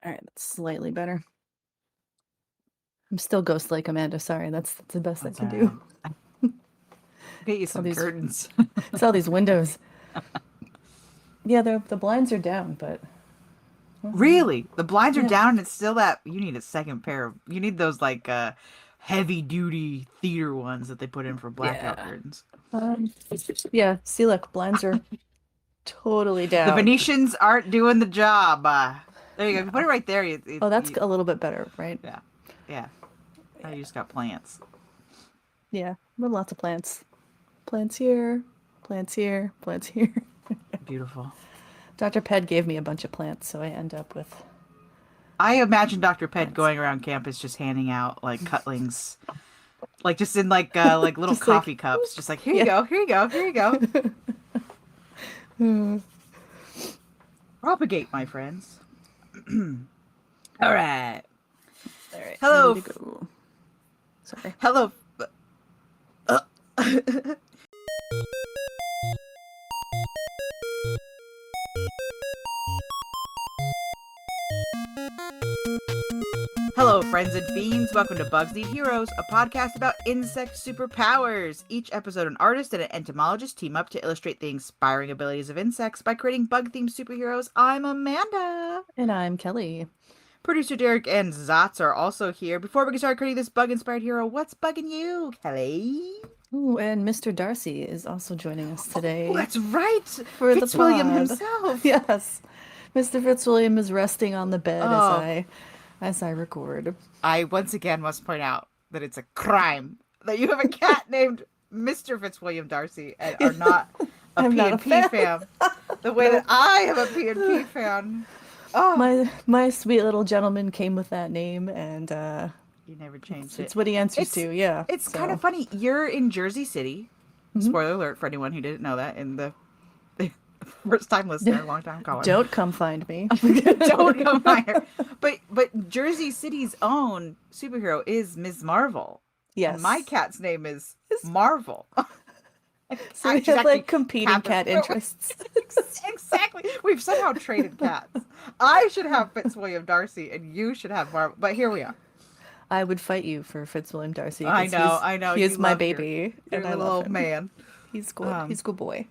All right, that's slightly better. I'm still ghost-like, Amanda. Sorry, that's the best That's I can all do. right. Get you It's all some these, curtains. it's all these windows. Yeah, the blinds are down, but I don't know. Really? The blinds are Yeah, down and it's still that you need a second pair of you need those like heavy duty theater ones that they put in for blackout yeah. curtains. Um, yeah. See, look, blinds are totally The down. Venetians aren't doing the job. There you go. If you put No. it right there, Oh, that's a little bit better, right? yeah. Yeah. Now Yeah. you just got plants. Yeah. We have lots of plants. Plants here, plants here, plants here. Beautiful. Dr. Ped gave me a bunch of plants, so I end up with I imagine Dr. Ped plants. going around campus just handing out like cutlings, like just in like little Just like, coffee cups, just like here you yeah. go, here you go, here you go. All Propagate, my friends. All right. right, ready Hello, to go. Sorry. hello. Uh, Hello, friends and fiends. Welcome to Bugs Need Heroes, a podcast about insect superpowers. Each episode, an artist and an entomologist team up to illustrate the inspiring abilities of insects by creating bug-themed superheroes. I'm Amanda. And I'm Kelly. Producer Derek and Zotz are also here. Before we get started creating this bug-inspired hero, what's bugging you, Kelly? Ooh, and Mr. Darcy is also joining us today Oh, that's right. for the Fitzwilliam pod. himself. Yes. Mr. Fitzwilliam is resting on the bed Oh, as I record. I once again must point out that it's a crime that you have a cat named Mr. Fitzwilliam Darcy and are not a I'm not a P&P fan. fan. The way that I am a P&P fan. Oh, My sweet little gentleman came with that name, and you never changed it's it. what he answers It's to. Yeah. it's kind of So funny. You're in Jersey City. mhm. Spoiler alert for anyone who didn't know that in the first time listener, long time caller. Don't come find me. Don't come here. But Jersey City's own superhero is Ms. Marvel. And my Yes. cat's name is Marvel. So we She's have actually like competing Captain. cat interests. Exactly. We've somehow traded cats. I should have Fitzwilliam Darcy and you should have Marvel. But here we are. I would fight you for Fitzwilliam Darcy I because know, I know. he You is my love baby, your and I little love old him. man. He's good. Um, He's a good boy.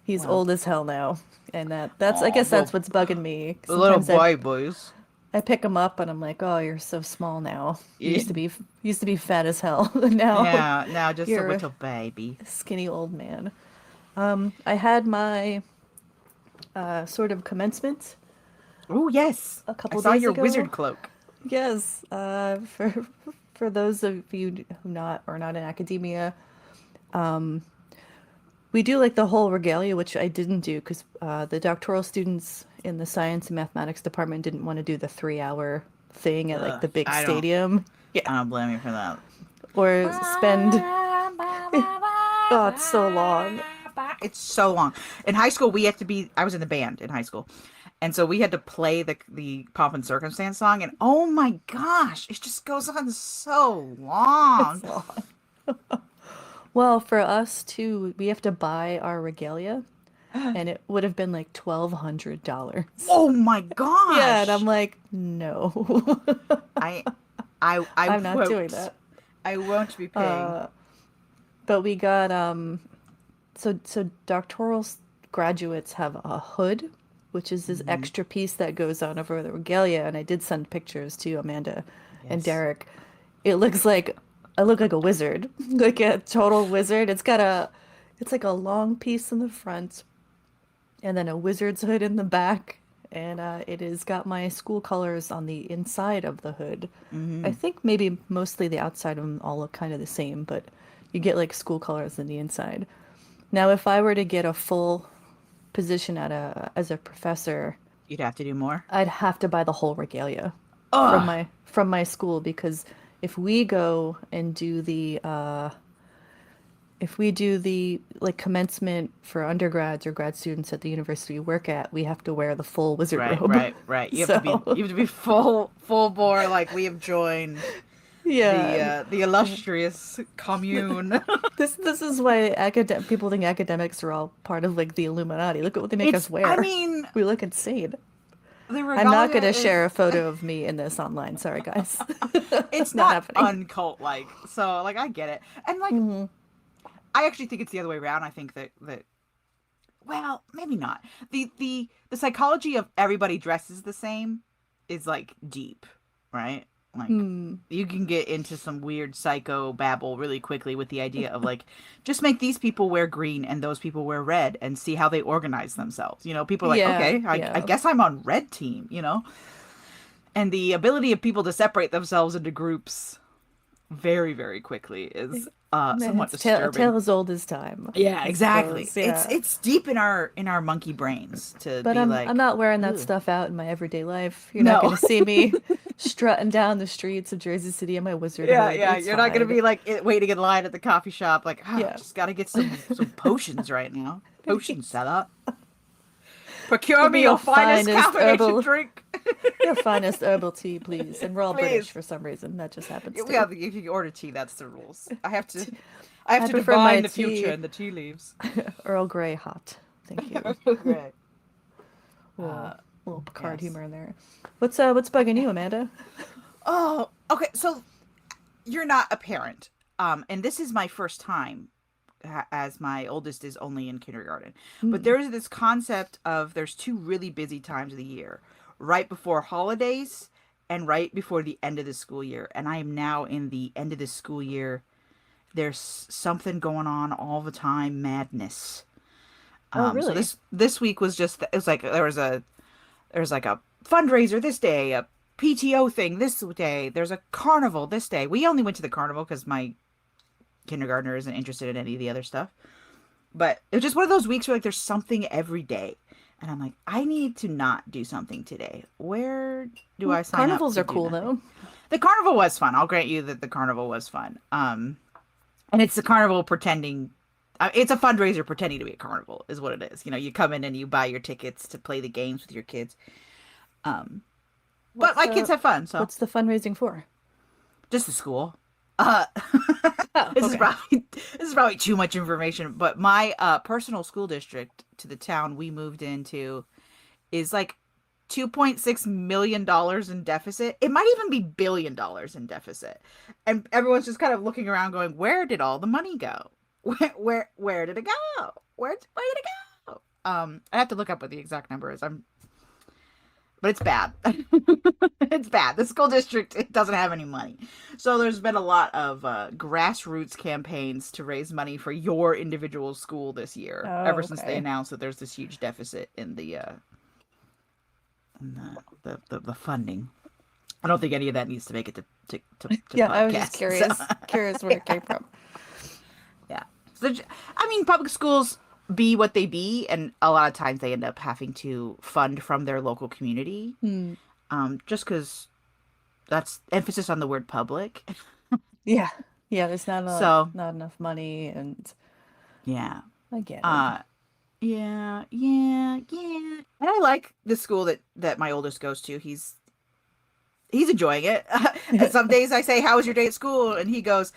He's well, old as hell now, and that's I oh, guess that's what's bugging me. the little Sometimes boy boys. I pick him up and I'm like, oh, you're so small now. You Yeah, used to be fat as hell. Now yeah, now just a you're a little baby. skinny old man. I had my sort of commencement Oh yes, a I couple saw days your ago. wizard cloak. Yes, for those of you who are not in academia, we do like the whole regalia, which I didn't do because the doctoral students in the science and mathematics department didn't want to do the 3 hour thing at like Ugh, the big stadium. Yeah, I don't blame you for that. or spend. Oh, it's so long. It's so long. In high school, we had to be. I was in the band in high school, and so we had to play the pomp and circumstance song. And oh my gosh, it just goes on so It's long. long. Well, for us too, we have to buy our regalia, and it would have been like $1,200. Oh my Yeah, and I'm gosh, like, no, I, I I'm not doing won't. that. I won't be paying. But we got so doctoral graduates have a hood, which is this Hmm. extra piece that goes on over the regalia, and I did send pictures to Amanda and Yes. Derek. It looks like I look like a wizard, like a total wizard. It's like a long piece in the front, and then a wizard's hood in the back, and it has got my school colors on the inside of the hood. I Hmm. think maybe mostly the outside of them all look kind of the same, but you get like school colors in the inside. Now, if I were to get a full position as a professor, You'd have to do more. I'd have to buy the whole regalia Ugh. from my school because if we go and do if we do the like commencement for undergrads or grad students at the university we work at, we have to wear the full wizard Right, robe. right, right. So, You have to be full bore. Like we have joined yeah, the illustrious commune. this is why people think academics are all part of like the Illuminati. Look at what they make us I wear. mean, We look insane. The I'm not regalia gonna is share a photo of me in this online. Sorry, guys. it's Not not happening. uncult like. So like I get it. And like Hmm. I actually think it's the other way around. I think that well, maybe not. The psychology of everybody dresses the same is like deep, right? Like Hmm. you can get into some weird psycho babble really quickly with the idea of like just make these people wear green and those people wear red and see how they organize themselves. People are like, Yeah, okay, I yeah. guess I'm on red team. And the ability of people to separate themselves into groups very, very quickly is Man, somewhat it's a tale disturbing. as old as time, Yeah, I exactly. suppose. It's Yeah. it's deep in our monkey brains to But be I'm like, not wearing that ugh. stuff out in my everyday life. You're not No. gonna see me strutting down the streets of Jersey City in my wizard Yeah, hood. yeah. It's You're not gonna fine. be like waiting in line at the coffee shop, like, oh, Yeah. just gotta get some potions right now. Potion setup. Procure Give me me your your finest finest caffeinated herbal, drink, your finest herbal tea, please. And we're all British please. for some reason. That just happens We to. have if you order tea, that's the rules. I have I to prefer my divine the future tea and the tea leaves. Earl Grey hot. Thank you. Okay. Little, Uh, little Picard yes. humor in there. What's bugging you, Amanda? Oh, okay. So you're not a parent. And this is my first time as my oldest is only in kindergarten. But Hmm. there's this concept of there's two really busy times of the year, right before holidays and right before the end of the school year. And I am now in the end of the school year. There's something going on all the time, madness. Oh, So really? this week was just it was like there's like a fundraiser this day, a PTO thing this day. There's a carnival this day. We only went to the carnival because my kindergartner isn't interested in any of the other stuff. But it was just one of those weeks where like there's something every day. And I'm like, I need to not do something today. Where do Well, I sign up carnivals to are do cool nothing? though. The carnival was fun. I'll grant you that the carnival was fun. And it's the carnival pretending it's a fundraiser pretending to be a carnival is what it is. You come in and you buy your tickets to play the games with your kids. Um, but What's my kids have fun, so what's the fundraising for? just the school. Uh, Oh, this is okay. probably too much information, but my personal school district to the town we moved into is like $2.6 million in deficit. It might even be $1 billion in deficit, and everyone's just kind of looking around, going, "Where did all the money go? Where did it go? Where did it go?" I have to look up what the exact number is. But it's bad. It's bad. The school district it doesn't have any money. So there's been a lot of grassroots campaigns to raise money for your individual school this year, Oh, ever since they okay. announced that there's this huge deficit in the funding. I don't think any of that needs to make it to Yeah, I was just podcasts. So, curious where it came from. yeah. So, I mean, public schools be what they be, and a lot of times they end up having to fund from their local community, Hmm. just because that's emphasis on the word public. Yeah. Yeah, there's So, not enough money and yeah. I get it. Uh, yeah. And I like the school that my oldest goes to. He's enjoying it. And some days I say, "How was your day at school?" And he goes,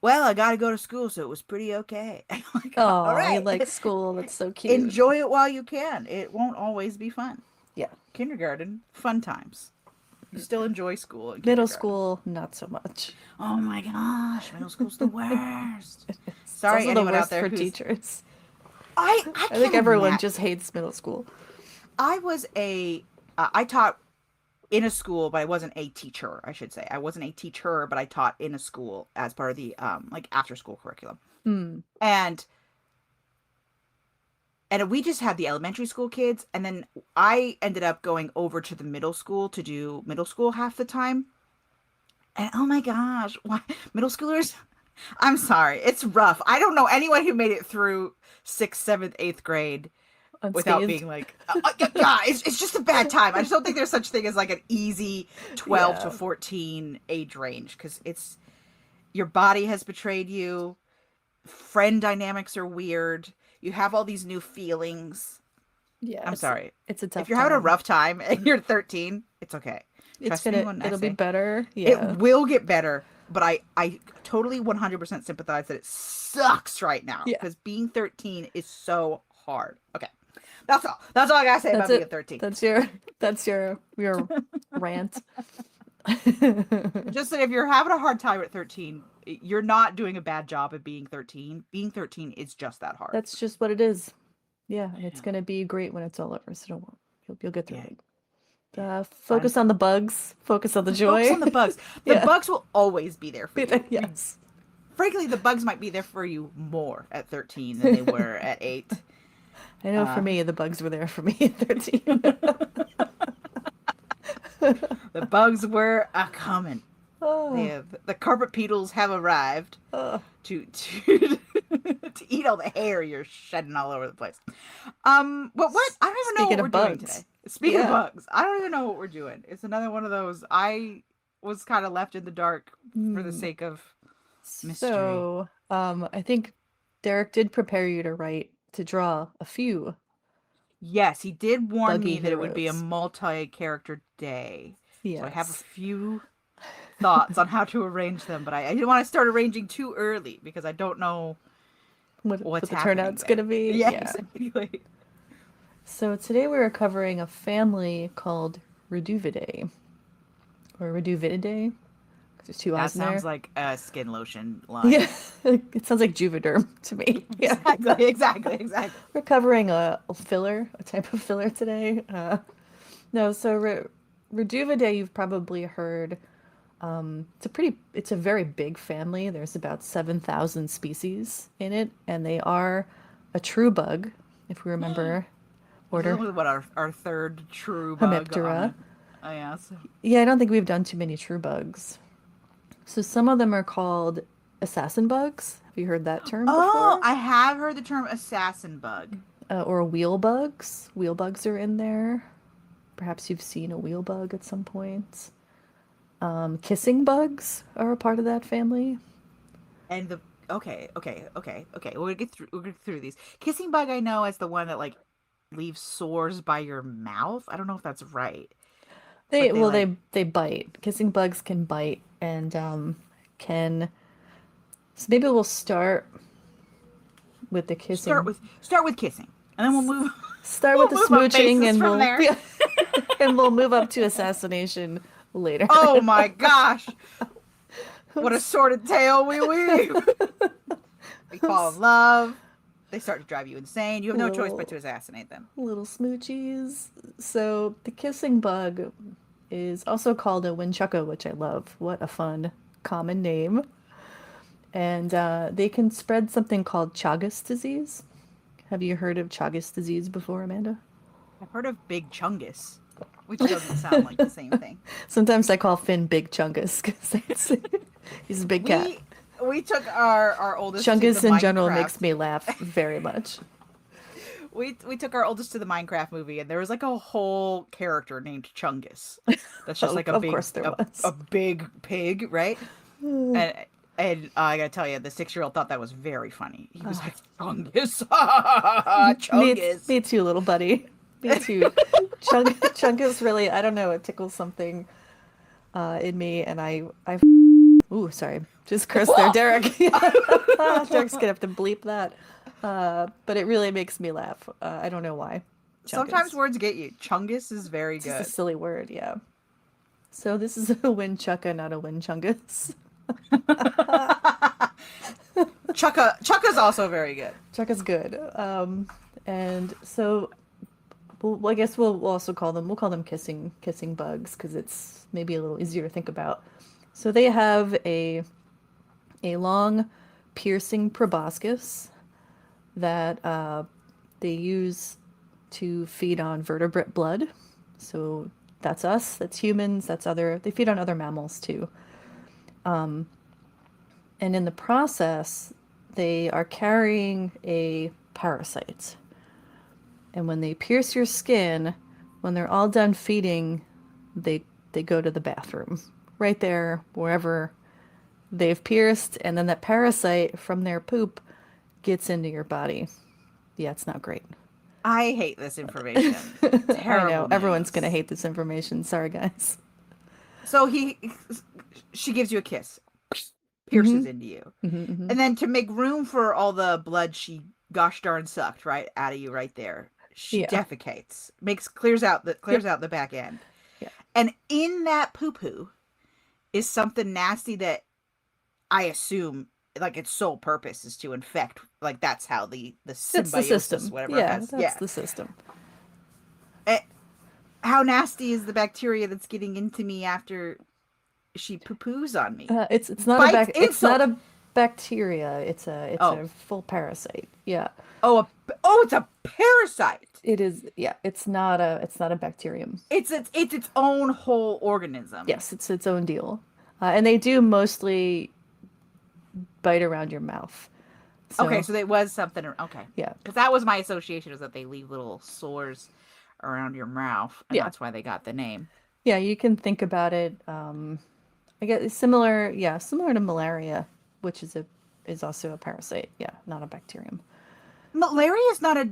"Well, I got to go to school, so it was pretty okay." I'm like, "All Oh, he right, likes school. That's so cute. enjoy it while you can. It won't always be fun. Yeah. Kindergarten, fun times. You still enjoy school in Middle kindergarten." school, not so much. Oh my gosh, middle school's the worst. It's Sorry, also the anyone out worst there for who's teachers. I I think can't everyone imagine. just hates middle school. I was I taught in a school, but I wasn't a teacher, I should say. I wasn't a teacher, but I taught in a school as part of the like after school curriculum. Hmm. And we just had the elementary school kids, and then I ended up going over to the middle school to do middle school half the time. And oh my gosh, why middle schoolers? I'm sorry, it's rough. I don't know anyone who made it through sixth, seventh, eighth grade without Unscathed. being like, yeah, it's just a bad time. I just don't think there's such thing as like an easy 12 to Yeah. 14 age range because it's your body has betrayed you. Friend dynamics are weird. You have all these new feelings. Yeah, I'm sorry. it's a If tough you're having a time. rough time and you're 13, it's okay. Trust me when I It'll be say better. it Yeah. will get better. But I totally 100% sympathize that it sucks right now Yeah. because being 13 is so hard. Okay. That's all. That's all I gotta say That's about being it. 13. That's your rant. Just that if you're having a hard time at 13, you're not doing a bad job at being 13. Being 13 is just that hard. That's just what it is. Yeah, and it's gonna be great when it's all over. So don't worry, you'll get through Yeah. it. Yeah. Focus on the bugs. Focus on the Focus joy. on the bugs. The Yeah. bugs will always be there for you. Yes. Frankly, the bugs might be there for you more at 13 than they were at 8. I know for me, the bugs were there for me at 13. The bugs were a coming. Oh, The carpet beetles have arrived oh. to to eat all the hair you're shedding all over the place. But what? I don't even know Speaking what of we're doing bugs. today. Speaking of Yeah. bugs, I don't even know what we're doing. It's another one of those. I was kind of left in the dark for the sake of mystery. So, I think Derek did prepare you to draw a few Yes, he did warn buggy me that it would be a heroes. multi-character day. So I have a Yes. few thoughts on how to arrange them, but I didn't want to start arranging too early because I don't know What what's the happening turnout's there. gonna be. Yeah, Yeah. exactly. So today we are covering a family called Reduviidae. Or Reduviidae. 'Cause there's two That I's in there. sounds like a skin lotion line. Yeah. It sounds like Juvederm to me. Yeah. Exactly. We're covering a type of filler today. No, so Reduviidae you've probably heard. It's a very big family. There's about 7,000 species in it, and they are a true bug, if we remember. Order What our third true bug Hemiptera. Oh yes. Yeah, I don't think we've done too many true bugs. So some of them are called assassin bugs. Have you heard that term Oh, before? I have heard the term assassin bug. Or wheel bugs. Wheel bugs are in there. Perhaps you've seen a wheel bug at some point. Kissing bugs are a part of that family. And the okay. We'll get through these. Kissing bug I know as the one that like leaves sores by your mouth. I don't know if that's right. They But well like they bite. Kissing bugs can bite and can so maybe we'll start with the kissing. start with kissing. And then we'll move Start we'll with the move up smooching bases and from we'll there. yeah, and we'll move up to assassination later. Oh my gosh. What a sordid tale we weave. They fall in love. They start to drive you insane. You have no choice but to assassinate them. Little smoochies. So the kissing bug is also called a winchucka, which I love. What a fun common name. And they can spread something called Chagas disease. Have you heard of Chagas disease before, Amanda? I've heard of Big Chungus, which doesn't sound like the same thing. Sometimes I call Finn Big Chungus because he's a big cat. We took our oldest Chungus to the in general Minecraft. makes me laugh very much. We took our oldest to the Minecraft movie, and there was like a whole character named Chungus. That's just like a Of big, course there was. a big pig, right? And I gotta tell you, the 6-year-old thought that was very funny. He was like, Chungus, Chungus. Me too, little buddy. Me too. Chungus really, I don't know, it tickles something in me, and ooh, sorry, just cursed there, Derek. Derek's gonna have to bleep that. But it really makes me laugh. I don't know why. Chungus. Sometimes words get you. Chungus is very good. It's a silly word, yeah. So this is a winchucka, not a winchungus. Chukka's also very good. Chukka's good. And so I guess we'll also call them kissing bugs because it's maybe a little easier to think about. So they have a long piercing proboscis that they use to feed on vertebrate blood. So that's us, that's humans, they feed on other mammals too. And in the process, they are carrying a parasite. And when they pierce your skin, when they're all done feeding, they go to the bathroom. Right there, wherever they've pierced, and then that parasite from their poop gets into your body. Yeah, it's not great. I hate this information. I know, everyone's news. gonna hate this information. Sorry, guys. So she gives you a kiss, pierces into you, and then to make room for all the blood she gosh darn sucked right out of you right there, she Yeah. defecates, clears out Yep. the back end. Yeah. And in that poo-poo is something nasty that I assume like its sole purpose is to infect. Like that's how the That's the symbiosis, system. whatever Yeah, has. that's Yeah. the system. Eh, how nasty is the bacteria that's getting into me after she poo-poos on me? It's not a Bites it's not insult. a bacteria. It's Oh. a full parasite. Yeah. Oh, it's a parasite. It is. Yeah. It's not a bacterium. It's its own whole organism. Yes, it's its own deal. And they do mostly bite around your mouth. Okay, So, so it was something. Okay, yeah. because that was my association, is that they leave little sores around your mouth, and Yeah. that's why they got the name. Yeah, you can think about it. I guess it's similar, yeah, similar to malaria, which is also a parasite. Yeah, not a bacterium. Malaria is not a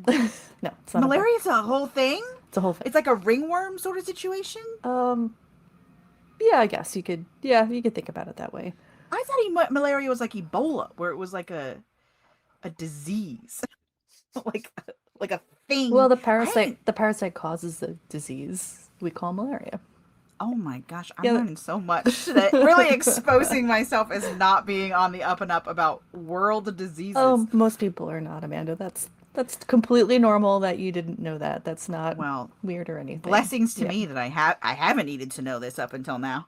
No, it's not a malaria is a whole thing. it's a whole thing. It's like a ringworm sort of situation. Um, yeah, I guess you could. Yeah, you could think about it that way. I thought malaria was like Ebola, where it was like a disease, like like a Well, thing. I haven't. the parasite causes the disease we call malaria. Oh my gosh, I'm Yeah. learning so much today. Really exposing myself as not being on the up and up about world diseases. Oh, most people are not, Amanda. That's completely normal that you didn't know that. That's not Well, weird or anything. blessings to Yeah. me that I haven't needed to know this up until now.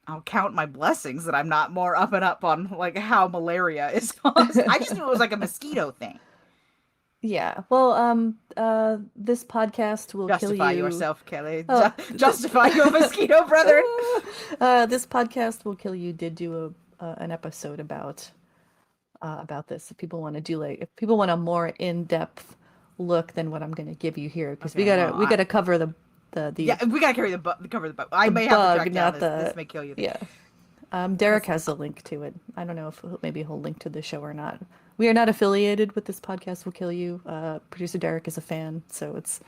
I'll count my blessings that I'm not more up and up on like how malaria is caused. I just knew it was like a mosquito thing. Yeah. Well, this podcast will kill Justify you. yourself, Kelly. Oh, Justify your mosquito brethren. This podcast will kill you did do an episode about this. If people want to do if people want a more in-depth look than what I'm going to give you here, because Okay, we gotta cover the yeah, we gotta carry cover the bug. I the may have to bug, track down not this may kill you. yeah. Derek has a link to it. I don't know if maybe he'll link to the show or not. We are not affiliated with this podcast. Will kill you. Producer Derek is a fan, so it's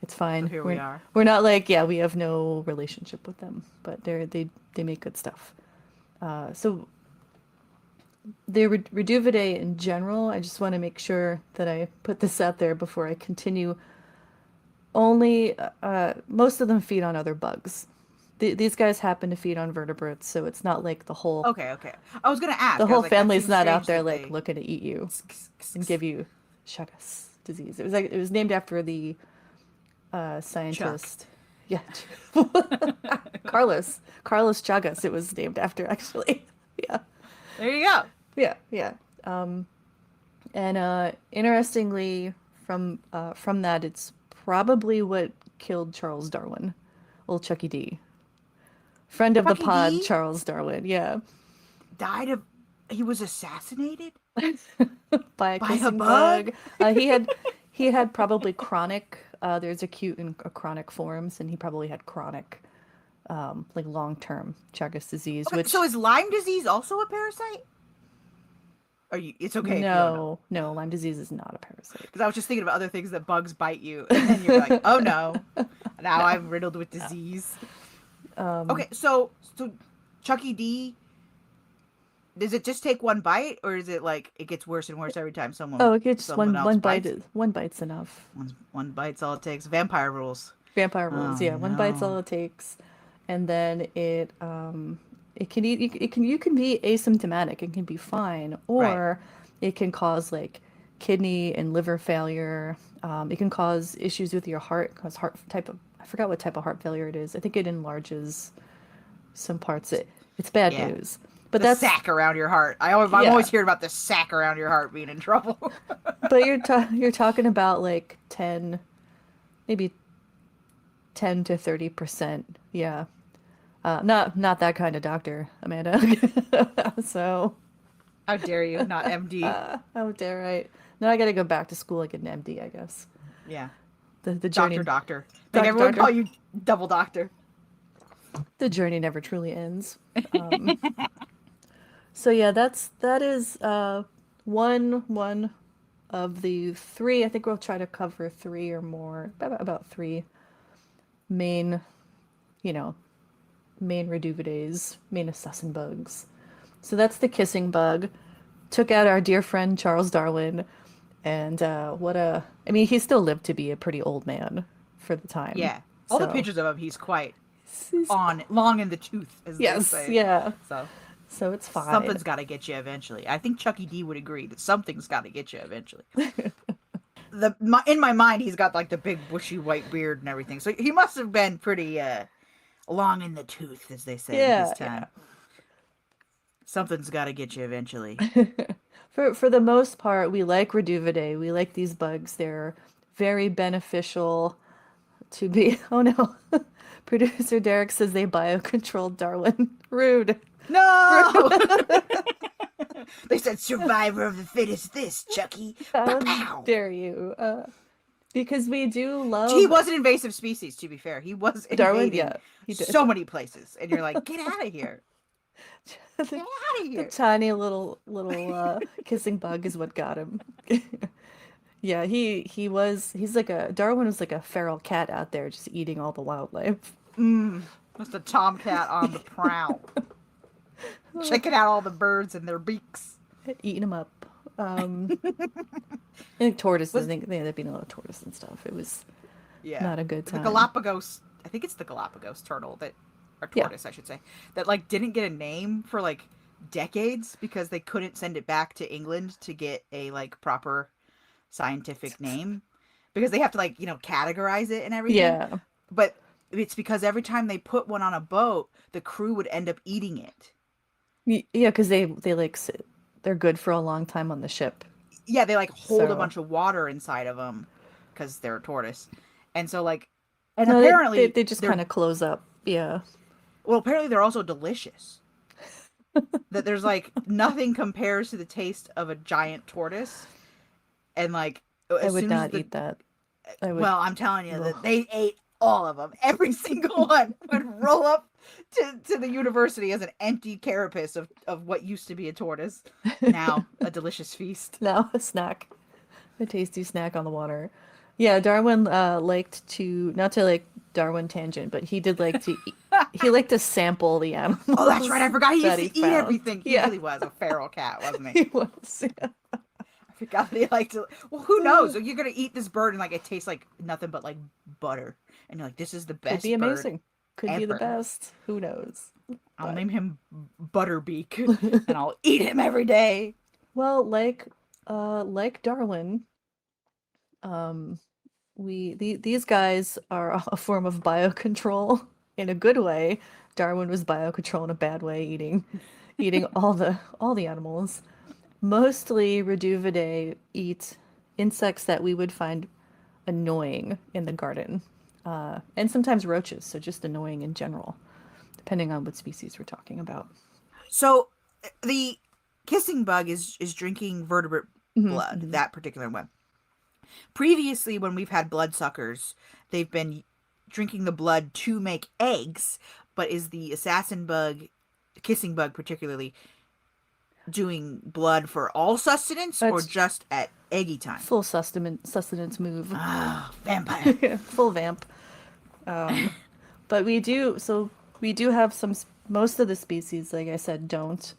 fine. So here we are. We're not like, yeah, we have no relationship with them, but they make good stuff. So the Reduviidae in general, I just want to make sure that I put this out there before I continue. Only most of them feed on other bugs. These guys happen to feed on vertebrates, so it's not like the whole Okay. I was gonna ask. the I whole was like, that family's seems not out strange there that like they- looking to eat you and give you Chagas disease. It was named after the scientist. Yeah, Carlos Chagas. It was named after actually. Yeah, There you go. yeah. And interestingly, from that, it's probably what killed Charles Darwin, old Chucky D, friend of the Chucky pod, D? Charles Darwin. Yeah, Died of. He was assassinated by a by a kissing bug. bug. He had probably chronic. There's acute and chronic forms, and he probably had chronic, like long-term Chagas disease. Okay, Which so is Lyme disease also a parasite? Are you? It's okay. no, Lyme disease is not a parasite. Because I was just thinking of other things that bugs bite you, and then you're like, oh no, now No. I'm riddled with disease. Um, Okay, so Chucky D. Does it just take one bite, or is it like it gets worse and worse every time Oh, it gets someone else one bite bites? is one bite's enough. One bite's all it takes. Vampire rules. Vampire rules, Oh yeah. One bite's no. all it takes, and then it can you can be asymptomatic. It can be fine, or it can cause like kidney and liver failure. It can cause issues with your heart. Cause heart type of I forgot what type of heart failure it is. I think it enlarges some parts. It's bad Yeah. news. But The that's sac around your heart. I'm Yeah. always hearing about the sac around your heart being in trouble. but you're talking about like 10, maybe 10 to 30%. Yeah. Not that kind of doctor, Amanda. So, How dare you, not MD? oh, dare right. Now I gotta go back to school and get an MD, I guess. Yeah, The journey, doctor. Like Doctor, everyone doctor. call you double doctor. the journey never truly ends. So yeah, that is one of the three. I think we'll try to cover three or more, about three main, main Reduviidaes, main assassin bugs. So that's the kissing bug. Took out our dear friend Charles Darwin. And I mean, he still lived to be a pretty old man for the time. Yeah. All the So, pictures of him, he's quite he's- on long in the tooth, as they yes, say. yeah. So So it's fine. something's got to get you eventually. I think Chucky D would agree that something's got to get you eventually. In my mind, he's got like the big bushy white beard and everything, so he must have been pretty long in the tooth, as they said in his Yeah, yeah. time. Something's got to get you eventually. For the most part, we like Reduviidae. We like these bugs. They're very beneficial to be. Oh no. Producer Derek says they biocontrolled Darwin. Rude. No. They said survivor of the fittest. This Chucky. How Pow. dare you? Because we do He love was an invasive species, to be fair. He was Darwin. invading Yeah, he did. so many places, and you're like, get out of here. Get the, out of the here. tiny little kissing bug is what got him. Yeah, he's like a Darwin was like a feral cat out there just eating all the wildlife. Just a tomcat on the prowl. Checking out all the birds and their beaks. Eating them up. I think tortoises. Was I think they ended up being a lot of tortoise and stuff. It was Yeah. not a good The time. Galapagos, I think it's the Galapagos turtle that, or Yeah. tortoise, I should say, that like didn't get a name for like decades because they couldn't send it back to England to get a like proper scientific name because they have to like, categorize it and everything. Yeah. But it's because every time they put one on a boat, the crew would end up eating it. Yeah, because they like they're good for a long time on the ship. Yeah, they like hold a So bunch of water inside of them because they're a tortoise. And so like, and no, apparently they just kind of close up. Yeah. well, apparently they're also delicious. That there's like nothing compares to the taste of a giant tortoise. And like, I as would soon as not eat that. I would. well, I'm telling you Ugh. that they ate all of them. Every single one would roll up to the university as an empty carapace of what used to be a tortoise. Now a delicious feast. Now a snack, a tasty snack on the water. Yeah, Darwin liked to not to like Darwin tangent, but he did like to he liked to sample the animals. Oh, that's right. I forgot he used that to he eat found. everything. He Yeah, really was a feral cat, wasn't he? he was. Yeah. I forgot that he liked to. Well, who knows? You're gonna eat this bird and like it tastes like nothing but like butter, and you're like, this is the Could best be bird amazing. Could be the ever. best. Who knows? I'll But name him Butterbeak, and I'll eat him every day. well, like Darwin, um, these guys are a form of biocontrol in a good way. Darwin was biocontrol in a bad way, eating all the animals. Mostly Reduviidae eat insects that we would find annoying in the garden, and sometimes roaches. So just annoying in general, depending on what species we're talking about. So the kissing bug is drinking vertebrate blood. Mm-hmm. That particular one. Previously, when we've had bloodsuckers, they've been drinking the blood to make eggs. But is the assassin bug, kissing bug particularly, doing blood for all sustenance or It's just at eggy time? full sustenance move. Ah, vampire. Full vamp. But we do have most of the species, like I said, don't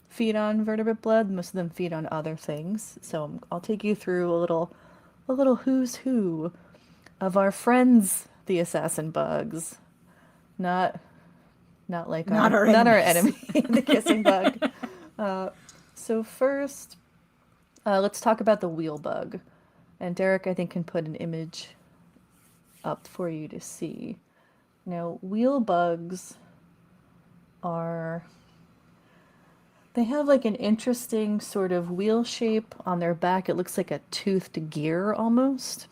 feed on vertebrate blood. Most of them feed on other things. So I'll take you through a little who's who of our friends, the assassin bugs. Not like Not our not our enemies. enemy, the kissing bug. So first, let's talk about the wheel bug. And Derek, I think, can put an image up for you to see. Now, wheel bugs they have like an interesting sort of wheel shape on their back. It looks like a toothed gear almost.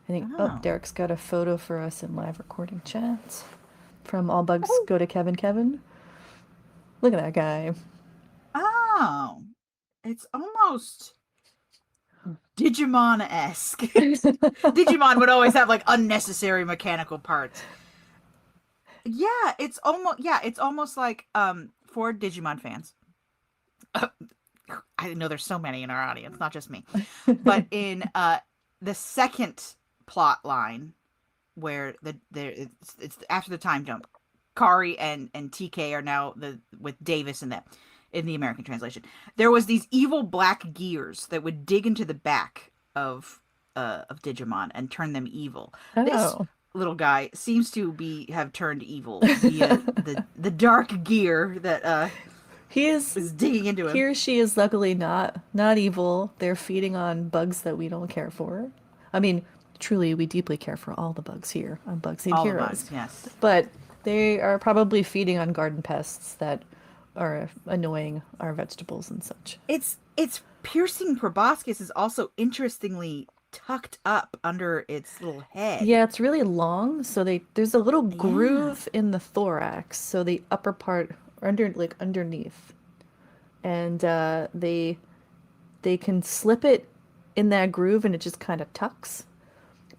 I think, Oh. Derek's got a photo for us in live recording chat from All Bugs Go to Kevin. Look at that guy. Oh, it's almost Digimon-esque. Digimon would always have like unnecessary mechanical parts. Yeah, it's almost like for Digimon fans. I know there's so many in our audience, not just me. But in the second plot line where it's after the time jump, Kari and TK are now with Davis and them. in the American translation. There was these evil black gears that would dig into the back of Digimon and turn them evil. This Oh. little guy seems to have turned evil via the dark gear that He is is digging into he him. or she is luckily not evil. They're feeding on bugs that we don't care for. I mean, truly, we deeply care for all the bugs here on Bugs Need All the Heroes. bugs, yes. But they are probably feeding on garden pests that are annoying our vegetables and such. Its piercing proboscis is also interestingly tucked up under its little head. Yeah, it's really long, so there's a little Yeah. groove in the thorax, so the upper part underneath. And they can slip it in that groove and it just kind of tucks.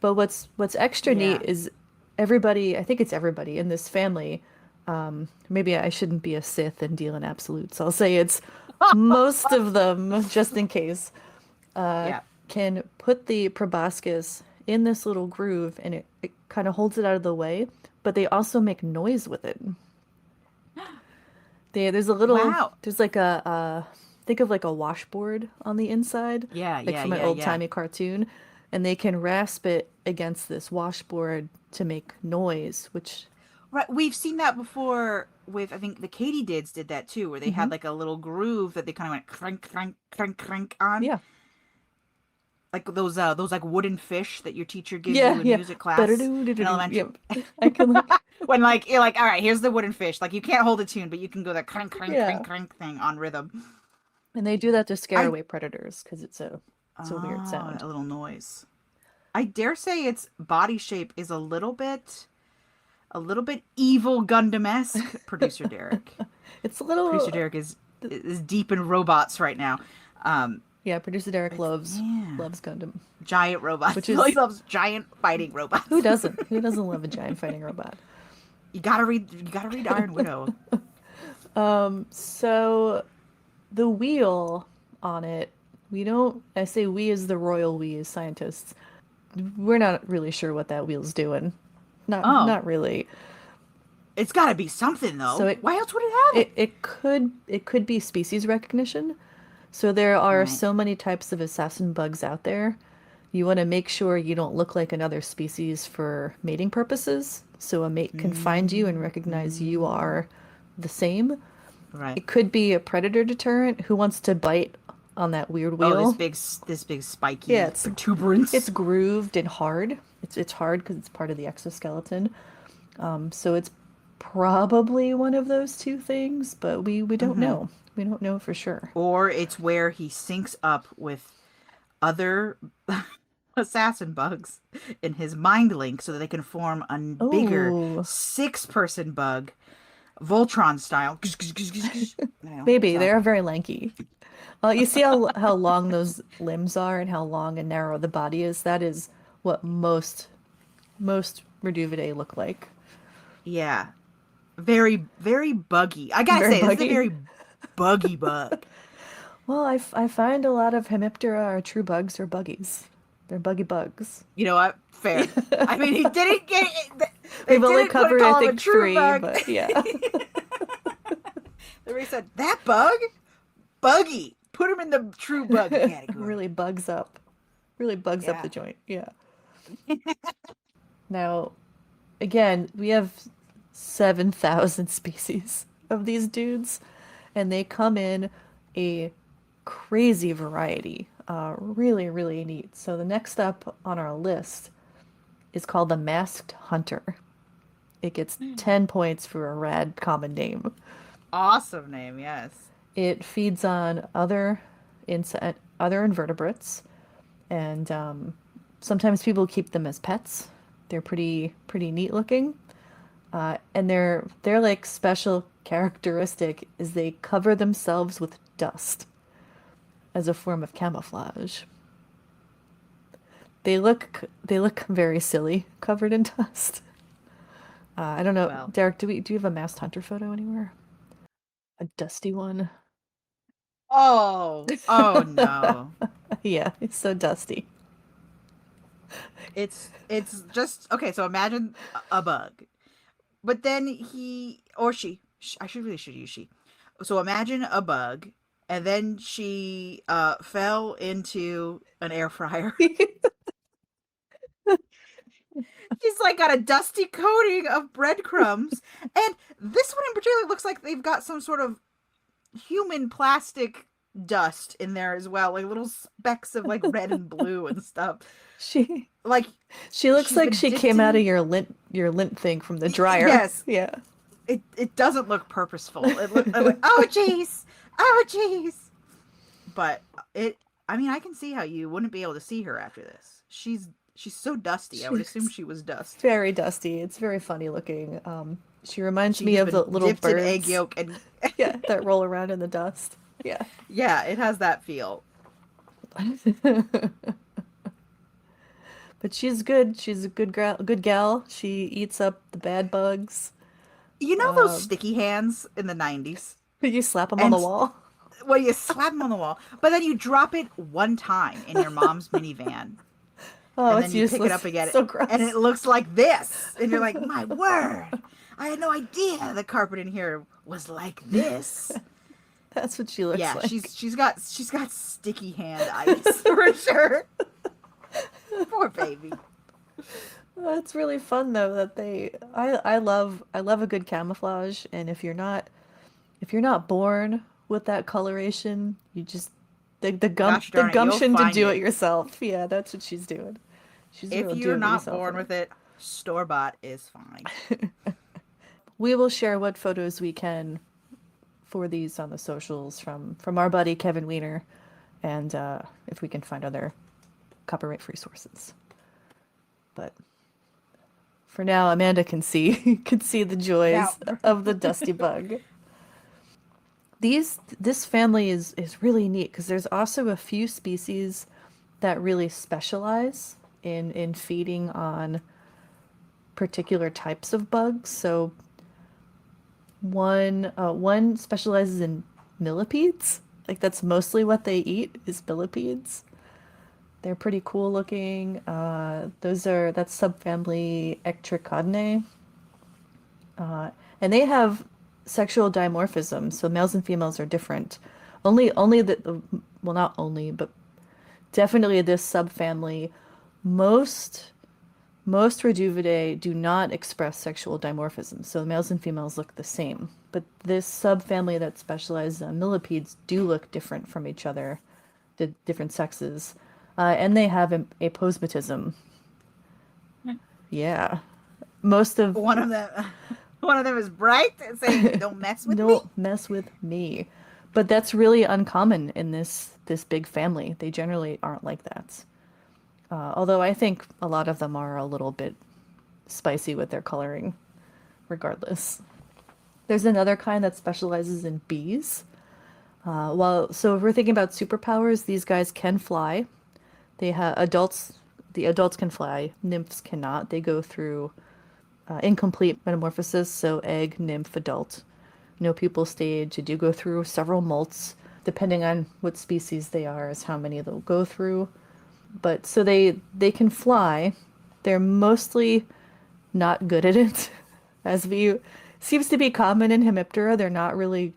But what's extra neat Yeah. is everybody, I think it's everybody in this family. Maybe I shouldn't be a Sith and deal in absolutes. I'll say it's most of them, just in case, Yeah. can put the proboscis in this little groove and it kind of holds it out of the way, but they also make noise with it. Wow. There's like think of like a washboard on the inside, Yeah, like yeah, from an yeah, yeah. old-timey cartoon, and they can rasp it against this washboard to make noise, which, Right, we've seen that before with I think the Katydids did that too, where they hmm had like a little groove that they kind of went crank, crank, crank, crank on, yeah, like those like wooden fish that your teacher gives yeah, you in yeah. music class in Ba-da-doo-doo-doo-doo. elementary. Yep. I can like, When like you're like, all right, here's the wooden fish. Like you can't hold a tune, but you can go that crank, crank, crank, yeah. crank thing on rhythm. And they do that to scare I away predators because it's a weird Oh, sound. a little noise. I dare say its body shape is a little bit evil Gundam-esque, producer Derek. It's a Producer little Derek is deep in robots right now. Um, yeah. Producer Derek it's yeah, loves Gundam, giant robots. which He really is loves giant fighting robots. who doesn't? Who doesn't love a giant fighting robot? You gotta read Iron Widow. So the wheel on it, we don't, I say we as the royal we as scientists, we're not really sure what that wheel's doing. Oh, Not really. it's gotta be something So though. Why else would it have it? it could be species recognition. So there are Right. so many types of assassin bugs out there. You want to make sure you don't look like another species for mating purposes. So a mate can find you and recognize you Mm, are the same. right. It could be a predator deterrent who wants to bite on that weird Oh, wheel. this big Yeah, spiky protuberance. it's grooved and hard. It's hard because it's part of the exoskeleton. So it's probably one of those two things, but we don't Hmm. know. We don't know for sure. Or it's where he syncs up with other assassin bugs in his mind link so that they can form a bigger Oh, six-person bug, Voltron style. maybe they So are very lanky. You see how long those limbs are and how long and narrow the body is. That is what most Reduviidae look like. yeah, very very buggy. I gotta Very say, this is a buggy. very buggy bug. Well, I find a lot of Hemiptera are true bugs or buggies. They're buggy bugs. You know what? Fair. I mean, he didn't get it. They We've only didn't covered, I call him a think, true three, bug. but yeah. They said that bug, buggy. Put him in the true bug category. Really bugs up. Really bugs up the Yeah. joint. Yeah. Now, again, we have 7,000 species of these dudes, and they come in a crazy variety. Really, really neat. So the next up on our list is called the Masked Hunter. It gets 10 points for a rad common name. Awesome name, yes. It feeds on other invertebrates, and sometimes people keep them as pets. They're pretty neat looking, and their like special characteristic is they cover themselves with dust as a form of camouflage. They look very silly covered in dust. I don't know, Well, Derek. Do you have a masked hunter photo anywhere? A dusty one. oh no. Yeah, it's so dusty. It's just okay, so imagine a bug. But then he or she, I should really should use she. So imagine a bug, and then she fell into an air fryer. She's like got a dusty coating of breadcrumbs, and this one in particular looks like they've got some sort of human plastic dust in there as well, like little specks of like red and blue and stuff. She Like she looks she's like been she dipped came out of in. your lint thing from the dryer. Yes, Yeah. it doesn't look purposeful. It look I'm like, oh jeez, oh jeez. But it, I mean, I can see how you wouldn't be able to see her after this. She's so dusty. I would assume She's she was dust. very dusty. It's very funny looking. She reminds She me has of the been little dipped in egg birds. yolk, and Yeah, that roll around in the dust. Yeah. yeah, it has that feel. But she's good. She's a good gal. She eats up the bad bugs. You know those Um, sticky hands in the 90s? you slap them on the And wall. well, you slap them on the wall, but then you drop it one time in your mom's minivan, Oh, and it's then you pick it useless. up again, So and it gross. looks like this, and you're like, my word, I had no idea the carpet in here was like this. That's what she looks Yeah, like. she's got sticky hand ice for sure. Poor baby. It's really fun though that I love a good camouflage, and if you're not born with that coloration, you just Gosh the darn it, you'll gumption to find do it it. yourself. Yeah, that's what she's doing. She's a If real you're do it not born yourselfer. with it, store bought is fine. We will share what photos we can for these on the socials from our buddy Kevin Weiner, and if we can find other copyright free sources. But for now, Amanda can see can see the Now, joys of the dusty bug. This family is really neat because there's also a few species that really specialize in feeding on particular types of bugs. So one specializes in millipedes. Like that's mostly what they eat is millipedes. They're pretty cool looking. That's subfamily Ectrichodinae. And they have sexual dimorphism, so males and females are different. Only the well, not only, but definitely this subfamily. Most most Reduviidae do not express sexual dimorphism, so males and females look the same. But this subfamily that specializes on millipedes do look different from each other, the different sexes, and they have aposematism. Yeah, most of one of them, one of them is bright and saying, "Don't mess with me." don't mess with me. But that's really uncommon in this big family. They generally aren't like that. Although I think a lot of them are a little bit spicy with their coloring, regardless. There's another kind that specializes in bees. So if we're thinking about superpowers, these guys can fly. They have adults. The adults can fly. Nymphs cannot. They go through incomplete metamorphosis, so egg, nymph, adult. No pupal stage. They do go through several molts, depending on what species they are, is how many they'll go through. But so they can fly. They're mostly not good at it, as we seems to be common in Hemiptera. They're not really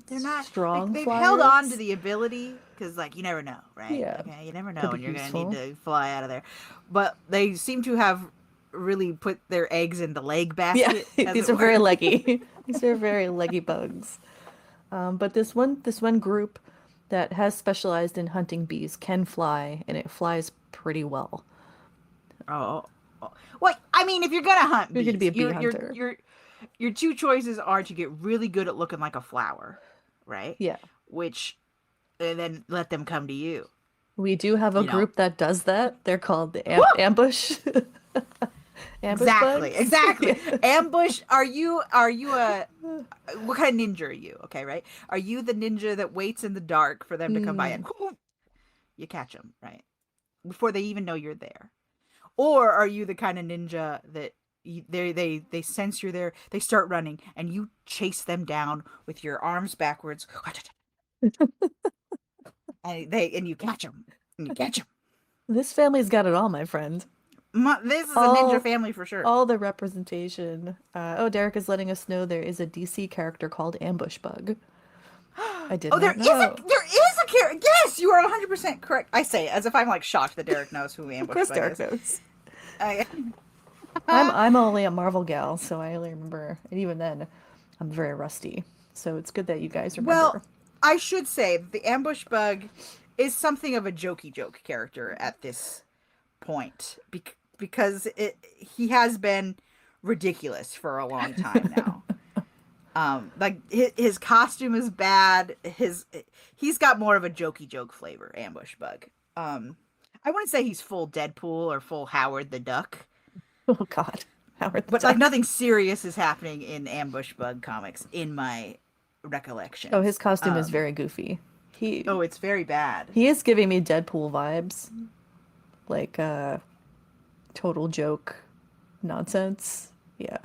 They're not like strong they've held on to flyers. the ability because, like, you never know, right? Yeah, Okay, you never could know, be and you're gonna need useful. to fly out of there. But they seem to have really put their eggs in the leg Yeah, basket, as these it are very were. leggy. These are very leggy bugs. But this one group that has specialized in hunting bees can fly, and it flies pretty well. Oh, oh. Well, I mean, if you're gonna hunt You're going to be bees, a bee hunter. your two choices are to get really good at looking like a flower, right? Yeah. Which and then let them come to you. We do have a You know, group that does that. They're called the Woo! ambush ambush Exactly, bugs. exactly. Yeah. Ambush. Are you a what kind of ninja are you? Okay, right? Are you the ninja that waits in the dark for them to come by and Mm. you catch them, right? Before they even know you're there? Or are you the kind of ninja that they sense you're there, they start running and you chase them down with your arms backwards and you catch them. And you catch them. This family's got it all, my friend. This is a ninja All family for sure. all the representation. Oh, Derek is letting us know there is a DC character called Ambush Bug. I did Oh, not know. there is a character. Yes, you are 100% correct. I say it as if I'm like shocked that Derek knows who Of Ambush course, Bug Derek is. knows. I, I'm only a Marvel gal, so I only remember, and even then, I'm very rusty. So it's good that you guys well, remember. I should say the Ambush Bug is something of a jokey joke character at this point because he has been ridiculous for a long time now. Like his costume is bad. He's got more of a jokey joke flavor, Ambush Bug. I wouldn't say he's full Deadpool or full Howard the Duck, Oh God, Howard the but like Duck. nothing serious is happening in Ambush Bug comics in my Oh, his recollections. costume is very goofy. He Oh, it's very bad. he is giving me Deadpool vibes, like total joke nonsense. Yeah.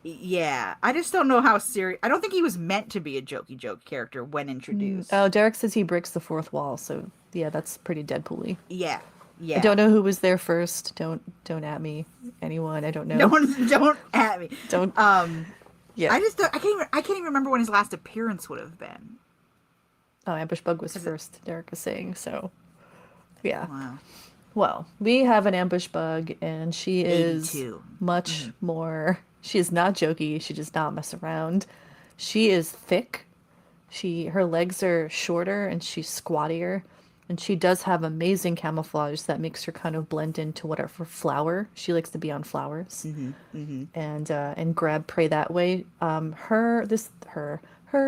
Yeah, I just don't know how serious. I don't think he was meant to be a jokey joke character when Oh, introduced. Derek says he breaks the fourth wall, so yeah, that's pretty Deadpool-y. Yeah, I don't yeah. know who was there first. Don't at me, anyone. I don't No know. one, don't at me. Don't. Um, Yeah. I can't even remember when his last appearance would have been. Oh, Ambush Bug was 'Cause it, first. Derek is saying so. Yeah. wow, Well, we have an ambush bug, and she is 82. much more. She is not jokey. She does not mess around. She is thick. Her legs are shorter, and she's squattier. And she does have amazing camouflage that makes her kind of blend into whatever flower. She likes to be on flowers, Mm-hmm, mm-hmm. and grab prey that way.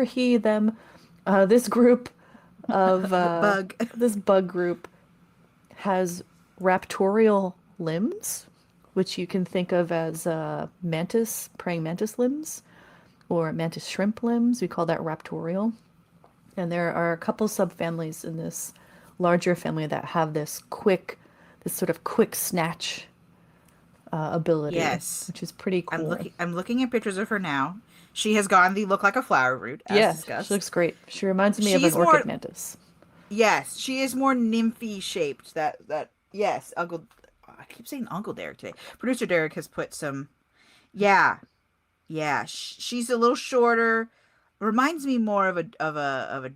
He, them, this group of Bug. this bug group has raptorial limbs, which you can think of as praying mantis limbs, or mantis shrimp limbs. We call that raptorial. And there are a couple subfamilies in this larger family that have this sort of quick snatch ability, Yes, which is pretty I'm cool. looking. I'm looking at pictures of her now. She has gone the look like a flower root, as Yeah, she discussed. looks great. She reminds me of an She's orchid more. mantis. Yes, she is more nymphy shaped. That yes, Uncle. I keep saying Uncle Derek today. Producer Derek has put some. Yeah, yeah. She's a little shorter. Reminds me more of a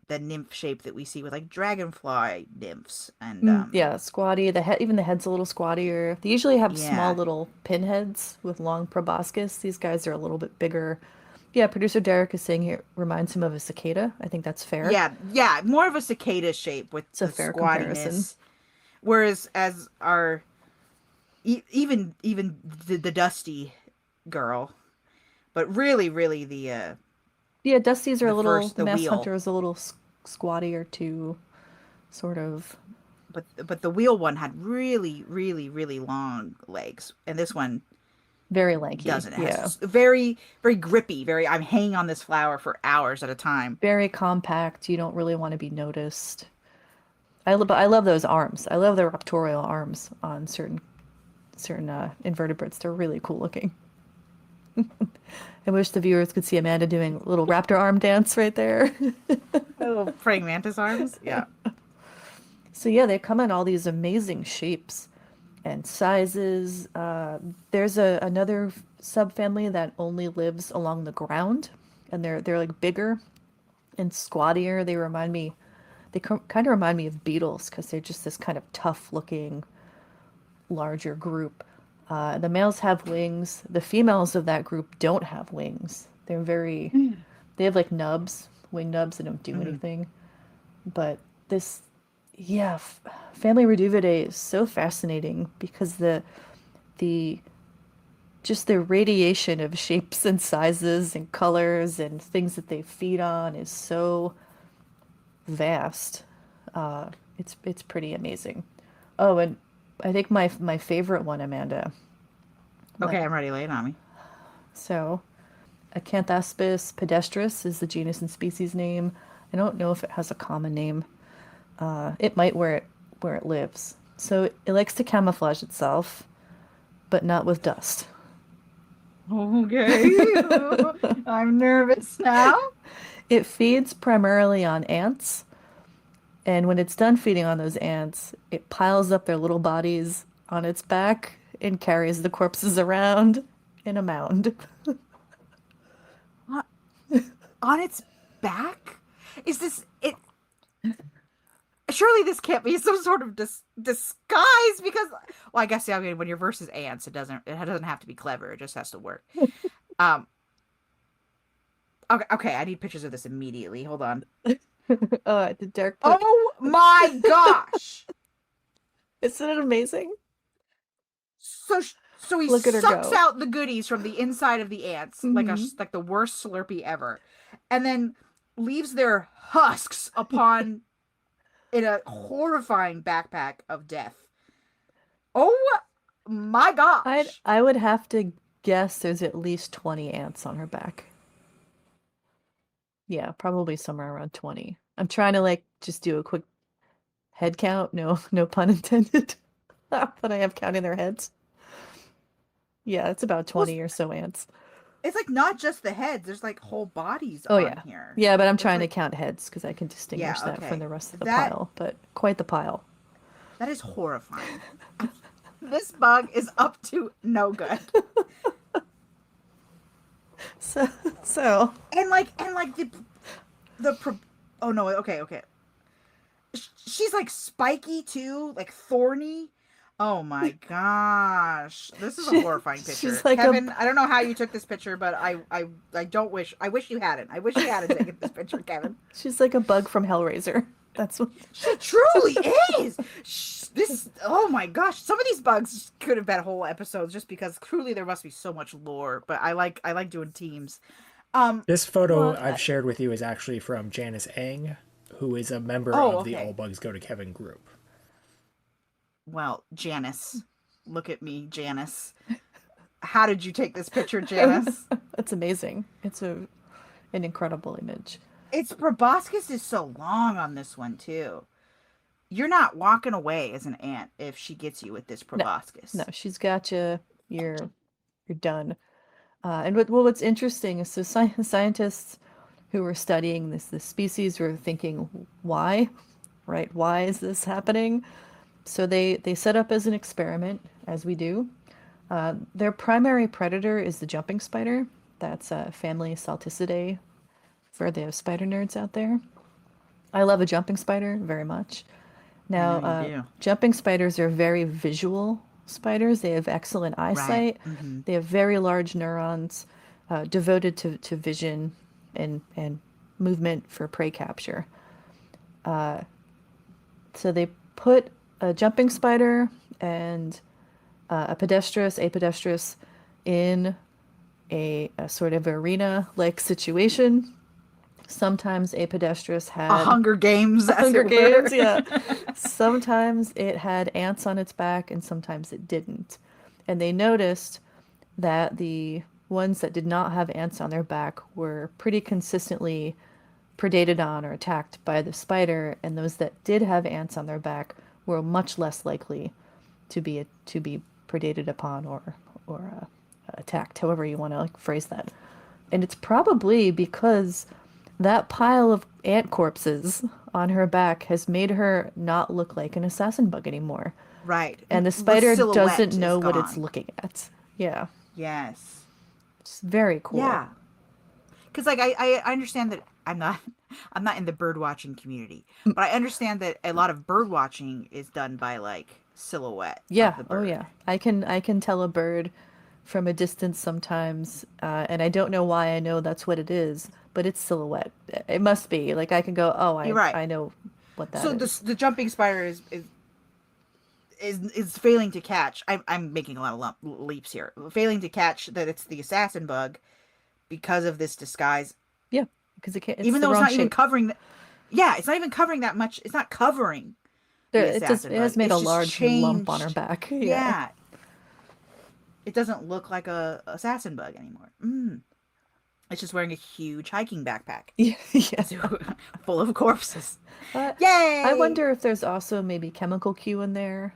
the nymph shape that we see with like dragonfly nymphs and Yeah, squatty. The head, even the head's a little squattier. They usually have small yeah, little pinheads with long proboscis. These guys are a little bit bigger. Yeah, producer Derek is saying here reminds him of a cicada. I think that's fair. yeah, more of a cicada shape with It's a the fair comparison. squattiness. Whereas as our even the dusty girl, but really Yeah, Dusty's are a little, the Mass wheel. Hunter is a little squattier too, sort of. But the wheel one had really long legs, and this one Very lanky. doesn't. It Yeah. has very grippy. Very. I'm hanging on this flower for hours at a time. Very compact. You don't really want to be noticed. But I love those arms. I love the raptorial arms on certain invertebrates. They're really cool looking. I wish the viewers could see Amanda doing a little raptor arm dance right there. Oh, praying mantis arms. Yeah. So yeah, they come in all these amazing shapes and sizes. There's another subfamily that only lives along the ground, and they're like bigger and squattier. They kind of remind me of beetles because they're just this kind of tough looking larger group. The males have wings. The females of that group don't have wings. They have like nubs, wing nubs that don't do Mhm. anything. But this, yeah, family Reduviidae is so fascinating because the just the radiation of shapes and sizes and colors and things that they feed on is so vast. It's pretty amazing. Oh, and I think my favorite one, Amanda. Okay, Like I'm ready. Lay it on me. so, Acanthaspis pedestris is the genus and species name. I don't know if it has a common name. It might where it lives. So it likes to camouflage itself, but not with dust. Okay. I'm nervous now. It feeds primarily on ants, and when it's done feeding on those ants, it piles up their little bodies on its back and carries the corpses around in a mound. On its back? Is this it? Surely this can't be some sort of disguise because, well, I guess, yeah, I mean, when you're versus ants, it doesn't have to be clever. It just has to work. Um. Okay. I need pictures of this immediately. Hold on. Did Derek put? Oh my gosh! Isn't it amazing? So so he Look at her sucks go. out the goodies from the inside of the ants Hmm. like the worst Slurpee ever, and then leaves their husks upon in a horrifying backpack of death. Oh my I gosh! I would have to guess there's at least 20 ants on her back. Yeah, probably somewhere around 20. I'm trying to like just do a quick head count. No, no pun intended. But I am counting their heads. Yeah, it's about Well, 20 or so ants. it's like not just the heads. There's like whole bodies Oh on yeah. here. Yeah, but I'm There's trying to like count heads because I can yeah. distinguish that from Okay, the rest of the that pile, but quite the pile. that is horrifying. This bug is up to no good. So, so And like oh no, okay. She's like spiky too, like thorny. Oh my gosh. This is a horrifying she's picture. like a Kevin, I don't know how you took this picture, but I don't wish I wish you hadn't. I wish you hadn't taken this picture, Kevin. she's like a bug from Hellraiser. That's what. She truly is. This oh my gosh. Some of these bugs could have been whole episodes just because truly there must be so much lore, but I like doing teams. Um This photo Well, I've shared with you is actually from Janice Eng, who is a member oh, of the All okay. Bugs Go to Kevin group. Well, Janice. Look at me, Janice. How did you take this picture, Janice? that's amazing. It's an incredible image. Its proboscis is so long on this one too. You're not walking away as an ant if she gets you with this No, no, proboscis. she's got you. You're done. And what's interesting is so scientists who were studying this species were thinking, why, right? Why is this happening? So they set up as an experiment, as we do. Their primary predator is the jumping spider. That's family Salticidae for the spider nerds out there. I love a jumping spider very much. I know Now, you do. jumping spiders are very visual spiders. They have excellent Right. eyesight. They have very large neurons devoted to vision and movement for prey capture. So they put a jumping spider and a apodestris in a sort of arena-like situation. Sometimes apodestris A had Hunger Games, as Hunger it were. Games, yeah. Sometimes it had ants on its back and sometimes it didn't. And they noticed that the ones that did not have ants on their back were pretty consistently predated on or attacked by the spider, and those that did have ants on their back were much less likely to be predated upon or attacked, however you want to like phrase that. And it's probably because that pile of ant corpses on her back has made her not look like an assassin bug anymore. Right. And the The spider doesn't silhouette is know what it's gone. looking at. Yeah. Yes. It's very cool. Yeah. Because like I understand that I'm not in the bird watching community, but I understand that a lot of bird watching is done by like silhouette of Yeah. the Oh bird. yeah. I can tell a bird from a distance sometimes, and I don't know why I know that's what it is, but it's silhouette. It must be. Like I can go, oh, You're I right. I know what that So is. the jumping spider is failing to catch. I'm making a lot of leaps here. Failing to catch that it's the assassin bug because of this disguise, Yeah, because it's even the though it's wrong not even shape. covering. Yeah, it's not even covering that much. It's not covering There, the it does. assassin It bug. has made a It's just large lump on her changed. back. Yeah. Yeah, it doesn't look like a assassin bug anymore. It's just wearing a huge hiking backpack Yeah. Yeah. full of corpses. Uh, I Yay! wonder if there's also maybe chemical cue in there.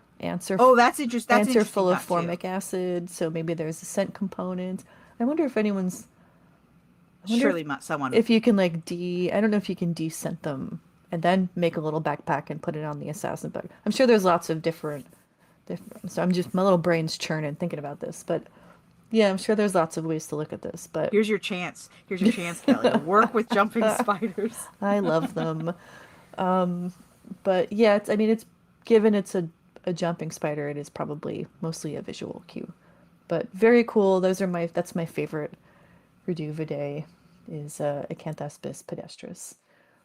Oh, that's interesting. That's an Ants are interesting full of thought too. formic acid, so maybe there's a scent component. I wonder if anyone's. I wonder Surely, someone. if you can like I don't know if you can descent them and then make a little backpack and put it on the assassin bug. I'm sure there's lots of different. So I'm just my little brain's churning thinking about this, but Yeah, I'm sure there's lots of ways to look at this, but Here's your chance. Here's your chance, Kelly. To work with jumping spiders. I love them. But yeah, I mean, it's given it's a jumping spider, it is probably mostly a visual cue. But very cool. That's my favorite Reduviidae is Acanthaspis pedestris.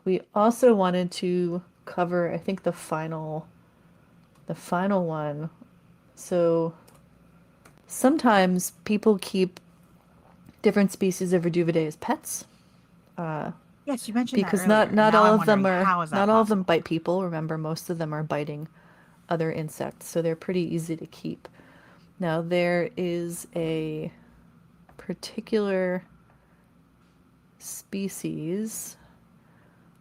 We also wanted to cover, I think, the final one. So sometimes people keep different species of Reduviidae as pets. Yes, you mentioned that Because earlier. not Now all I'm of them wondering, are how is that not all of them possible? bite people. Remember, most of them are biting other insects, so they're pretty easy to keep. Now there is a particular species,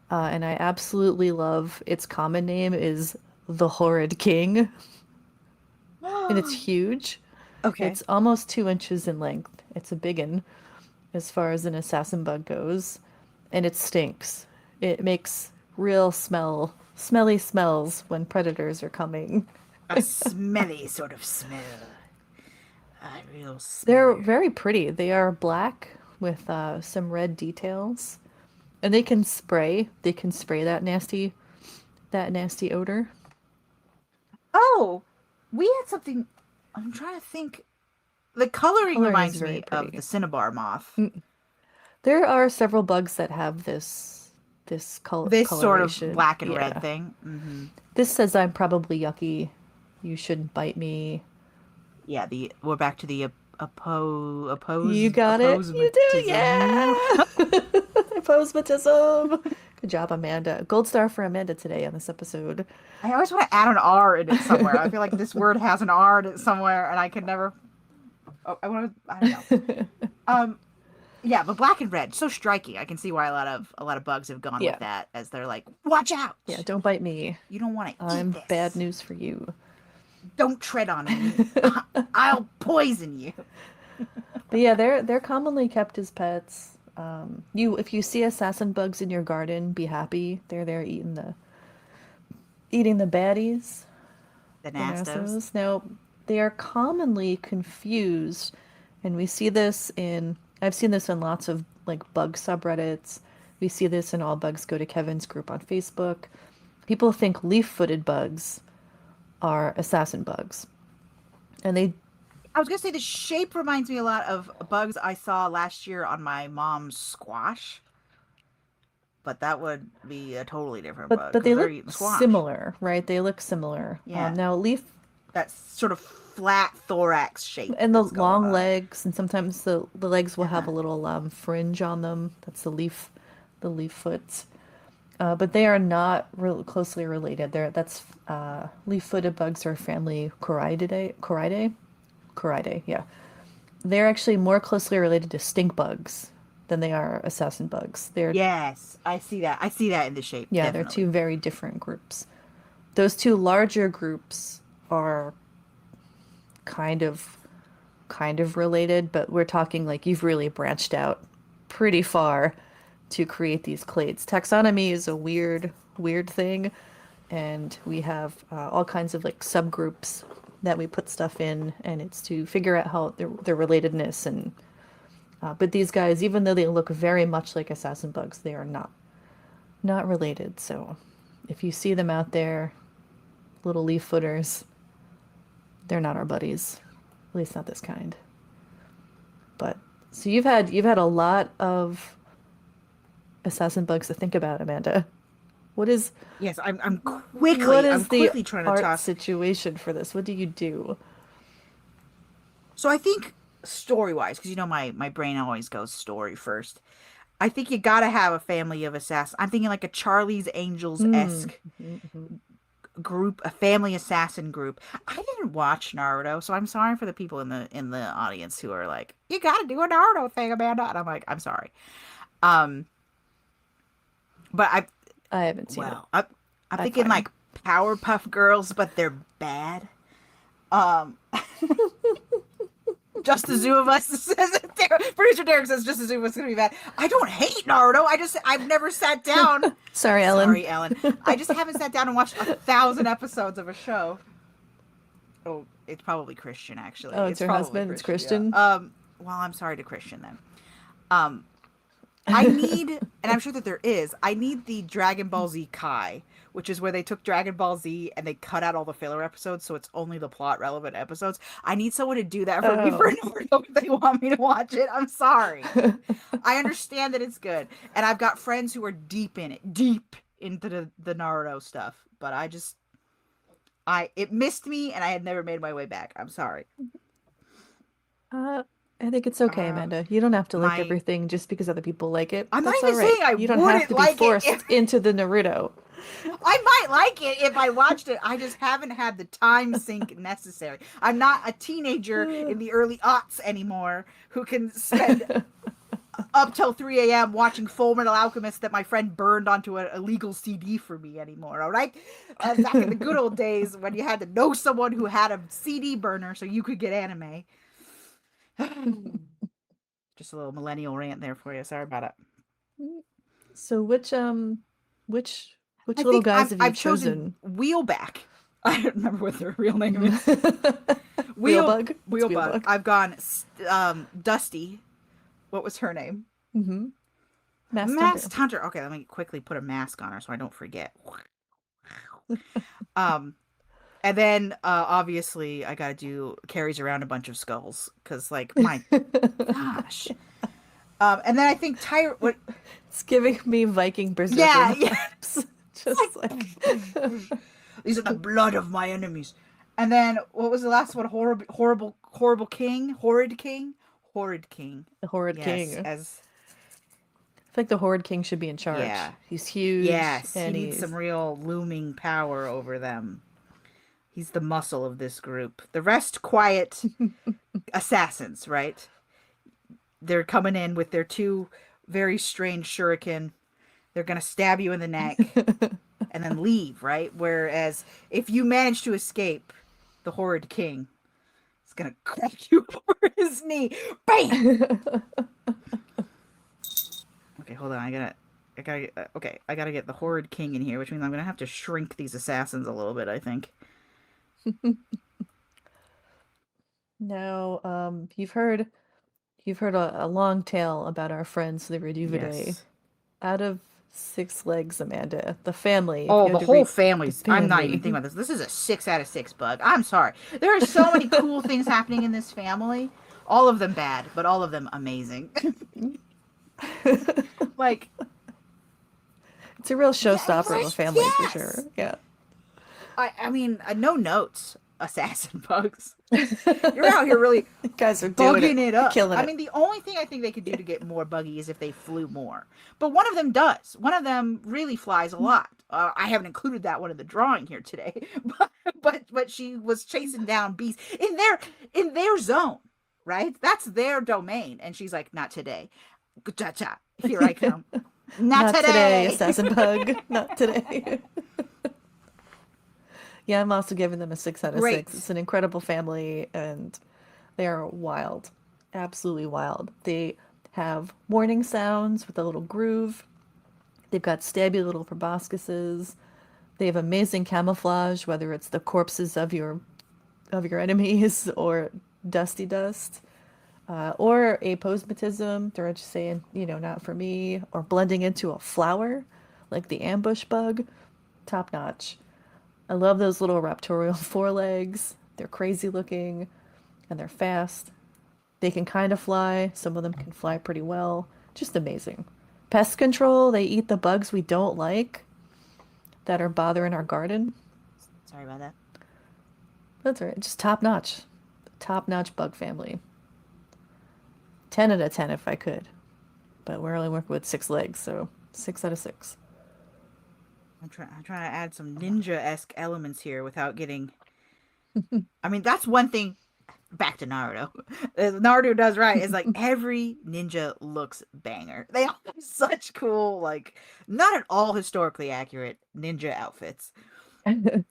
and I absolutely love its common name is the horrid king, and it's huge. Okay. It's almost 2 inches in length. It's a biggin as far as an assassin bug goes, and it stinks. It makes real smelly smells when predators are coming. A smelly sort of smell. A real They're smell. very pretty. They are black with some red details, and they can spray. They can spray that nasty odor. Oh, we had something. I'm trying to think. The coloring Coloring is reminds very me of the pretty. cinnabar moth. There are several bugs that have this This sort of coloration. black and red Yeah. thing. Hmm. This says I'm probably yucky. You shouldn't bite me. Yeah, the we're back to the You got it. You do, apposematism. yeah. Postmatism. Good job, Amanda. Gold star for Amanda today on this episode. I always want to add an R in it somewhere. I feel like this word has an R in it somewhere, and I can never. Oh, I want to. I don't know. Um, yeah, but black and red, so striking. I can see why a lot of bugs have gone with Yeah. that, as they're like, watch out! Yeah, don't bite me. You don't want to eat I'm bad this. news for you. Don't tread on me. I'll poison you. But yeah, they're commonly kept as pets. If you see assassin bugs in your garden, be happy. They're there eating the baddies, The the Nastos. nassos. Now, they are commonly confused, and I've seen this in lots of like bug subreddits. We see this in All Bugs Go to Kevin's group on Facebook. People think leaf-footed bugs are assassin bugs, and they I was gonna say the shape reminds me a lot of bugs I saw last year on my mom's squash, but that would be a totally different but bug but because they they're look eating squash. similar, right? They look similar. Yeah, Now leaf that sort of flat thorax shape and the that's going long on. legs, and sometimes the legs will have Uh-huh. a little fringe on them. That's the leaf foot. But they are not real closely related. Leaf-footed bugs are family Coridae. Coridae, yeah. They're actually more closely related to stink bugs than they are assassin bugs. Yes, I see that. I see that in the shape, Yeah, they're two definitely. very different groups. Those two larger groups are kind of related, but we're talking like you've really branched out pretty far to create these clades. Taxonomy is a weird thing, and we have all kinds of like subgroups that we put stuff in, and it's to figure out how their relatedness. And but these guys, even though they look very much like assassin bugs, they are not related. So if you see them out there, little leaf footers, they're not our buddies. At least not this kind. But so you've had a lot of assassin bugs to think about, Amanda. What is Yes, I'm what quickly I'm is the quickly trying to art toss. situation for this? What do you do? So I think story wise, because my brain always goes story first. I think you gotta have a family of assassins. I'm thinking like a Charlie's Angels Mm. esque Mhm. group, a family assassin group. I didn't watch Naruto, so I'm sorry for the people in the audience who are like, "You got to do a Naruto thing, Amanda." And I'm like, "I'm sorry." Um, but I haven't seen it. I'm I'm thinking fine. like Powerpuff Girls, but they're bad. Um, just the zoo of us says it. Producer Derek says just the zoo of us is gonna be bad. I don't hate Naruto. I've never sat down. Sorry, Ellen. Sorry, Ellen. I just haven't sat down and watched 1,000 episodes of a show. Oh, It's probably Christian, actually. Oh, it's It's her probably husband. It's Christian, yeah. Christian. Well, I'm sorry to Christian then. Um, I need, and I'm sure that there is, I need the Dragon Ball Z Kai, which is where they took Dragon Ball Z and they cut out all the filler episodes, so it's only the plot relevant episodes. I need someone to do that for me for Oh. Naruto if they want me to watch it. I'm sorry. I understand that it's good, and I've got friends who are deep in it, deep into the Naruto stuff, but it missed me, and I had never made my way back. I'm sorry. Uh, I think it's okay, Uh, Amanda. You don't have to like my everything just because other people like it. I'm not That's all even right. saying I You don't have wouldn't to be like it forced into the Naruto. I might like it if I watched it. I just haven't had the time sink necessary. I'm not a teenager in the early aughts anymore who can spend up till 3 a.m. watching Full Metal Alchemist that my friend burned onto an illegal CD for me anymore, all right? Back in the good old days when you had to know someone who had a CD burner so you could get anime. Just a little millennial rant there for you. Sorry about it. So which I little think guys have you I've chosen chosen? Wheelback. I don't remember what their real name is. Wheelbug? It's Wheelbug. I've gone Dusty. What was her name? Mm-hmm. Masked Hunter. Masked Hunter. Okay, let me quickly put a mask on her so I don't forget. um, and then obviously I gotta do carries around a bunch of skulls because like my gosh. And then I think What? It's giving me Viking berserker Yeah, vibes. Just like these are the blood of my enemies. And then what was the last one? Horrible king, horrid king, horrid king. the Horrid Yes, King. as I think the Horrid King should be in charge. yeah, He's huge yes, he and needs some real looming power over them. He's the muscle of this group. The rest quiet assassins, right? They're coming in with their two very strange shuriken. They're gonna stab you in the neck and then leave, right? Whereas if you manage to escape, the Horrid King is gonna crack you over his knee. Bam! Okay, hold on. I gotta get the Horrid King in here, which means I'm gonna have to shrink these assassins a little bit, I think. Now, you've heard a long tale about our friends, the Reduviidae. Yes. Out of six legs, Amanda, the family, if Oh, you the had to whole rate the family's. I'm not even thinking family. about this. This is a 6 out of 6 bug. I'm sorry. There are so many cool things happening in this family. All of them bad, but all of them amazing. Like, It's a real yeah, showstopper of a right? family for sure. Yes. Yeah. I mean, no notes, assassin bugs. You're out here really You guys are doing bugging it up. killing I it. mean, the only thing I think they could do to get more buggy is if they flew more. But one of them does. One of them really flies a lot. I haven't included that one in the drawing here today, but she was chasing down beasts in their zone, right? That's their domain, and she's like, not today. Cha-cha. Here I come. Not Not today, today. assassin bug. Not today. Yeah, I'm also giving them a 6 out of 6. Great. It's an incredible family, and they are wild, absolutely wild. They have warning sounds with a little groove. They've got stabby little proboscises. They have amazing camouflage, whether it's the corpses of your enemies or dusty dust, or aposematism. They're just saying, not for me, or blending into a flower, like the ambush bug. Top notch. I love those little raptorial forelegs. They're crazy looking and they're fast. They can kind of fly. Some of them can fly pretty well. Just amazing. Pest control, they eat the bugs we don't like that are bothering our garden. Sorry about that. That's right. Just top notch. Top notch bug family. 10 out of 10 if I could. But we're only working with 6 legs, so 6 out of 6. I'm trying to add some ninja-esque elements here without getting. I mean, that's one thing. Back to Naruto. Naruto does right. Is like every ninja looks banger. They all have such cool, like not at all historically accurate ninja outfits. Let's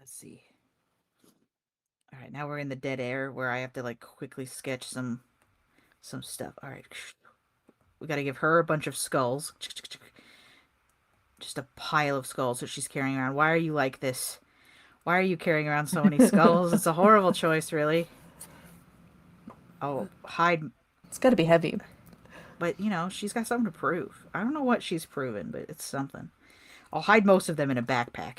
see. All right, now we're in the dead air where I have to like quickly sketch some stuff. All right, we got to give her a bunch of skulls. Just a pile of skulls that she's carrying around. Why are you like this? Why are you carrying around so many skulls? It's a horrible choice, really. Oh, hide. It's got to be heavy. But, she's got something to prove. I don't know what she's proven, but it's something. I'll hide most of them in a backpack.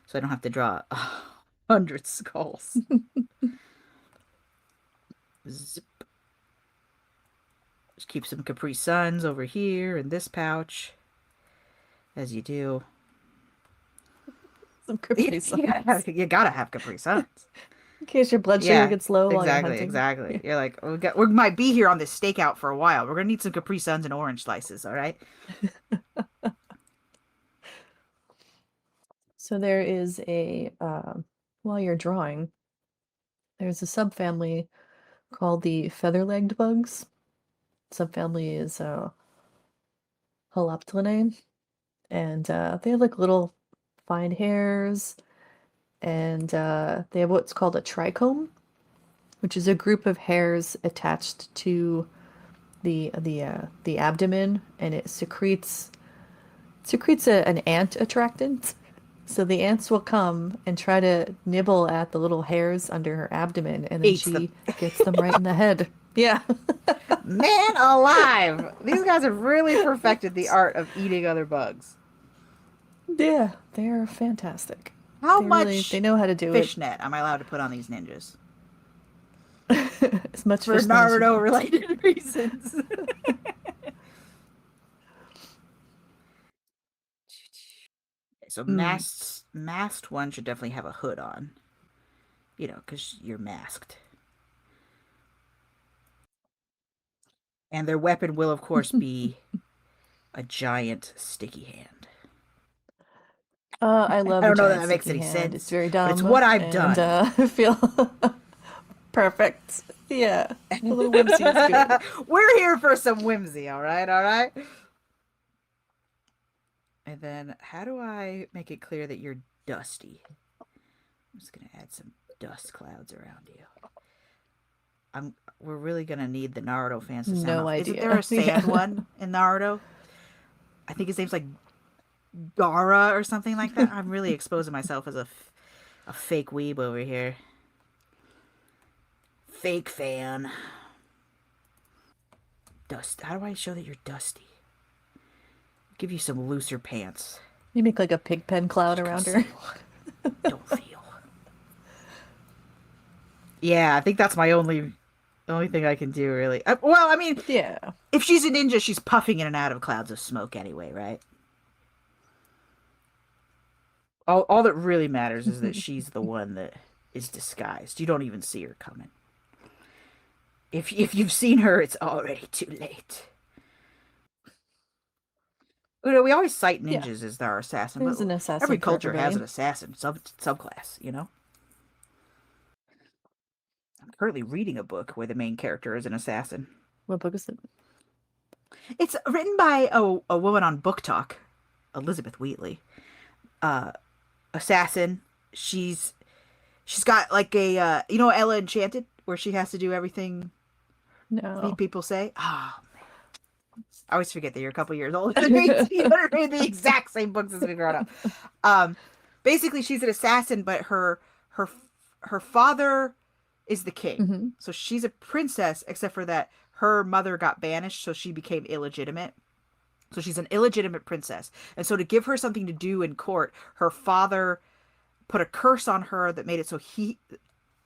So I don't have to draw 100 skulls. Zip. Just keep some Capri Suns over here in this pouch. As you do. Some Capri Suns. You gotta have Capri Suns. In case your blood sugar gets low while you're hunting. Exactly. You're like, we might be here on this stakeout for a while. We're gonna need some Capri Suns and orange slices, all right? So there is while you're drawing, there's a subfamily called the feather-legged bugs. Subfamily is Holoptilinae, and they have like little fine hairs, and they have what's called a trichome, which is a group of hairs attached to the abdomen, and it secretes an ant attractant. So the ants will come and try to nibble at the little hairs under her abdomen, and then she gets them right in the head. Yeah. Man alive! These guys have really perfected the art of eating other bugs. Yeah, they're fantastic. How much they know how to do fishnet am I allowed to put on these ninjas? As much for Naruto related reasons. So masked one should definitely have a hood on. Because you're masked. And their weapon will, of course, be a giant sticky hand. I love. I don't know that makes any sense. It's very dumb. It's what I've done. I feel perfect. Yeah, a little whimsy is good. We're here for some whimsy, all right. And then, how do I make it clear that you're dusty? I'm just gonna add some dust clouds around you. We're really gonna need the Naruto fans to sound No off. idea. Isn't there a sand one in Naruto? I think his name's like Gara or something like that. I'm really exposing myself as a fake weeb over here. Fake fan. Dust. How do I show that you're dusty? Give you some looser pants. You make like a pig pen cloud around her. Don't feel. Yeah, I think that's my only thing I can do, really. Well, I mean, yeah. If she's a ninja, she's puffing in and out of clouds of smoke anyway, right? All that really matters is that she's the one that is disguised. You don't even see her coming. If you've seen her, it's already too late. We always cite ninjas as our assassin. There's an assassin. Every culture has an assassin subclass, I'm currently reading a book where the main character is an assassin. What book is it? It's written by a woman on Book Talk, Elizabeth Wheatley. Assassin. She's got like a Ella Enchanted, where she has to do everything people say. Oh man, I always forget that you're a couple years older than me. You read the exact same books as we growing up. Basically, she's an assassin, but her father is the king. Mm-hmm. So she's a princess, except for that her mother got banished, so she became illegitimate. So she's an illegitimate princess. And so to give her something to do in court, her father put a curse on her that made it so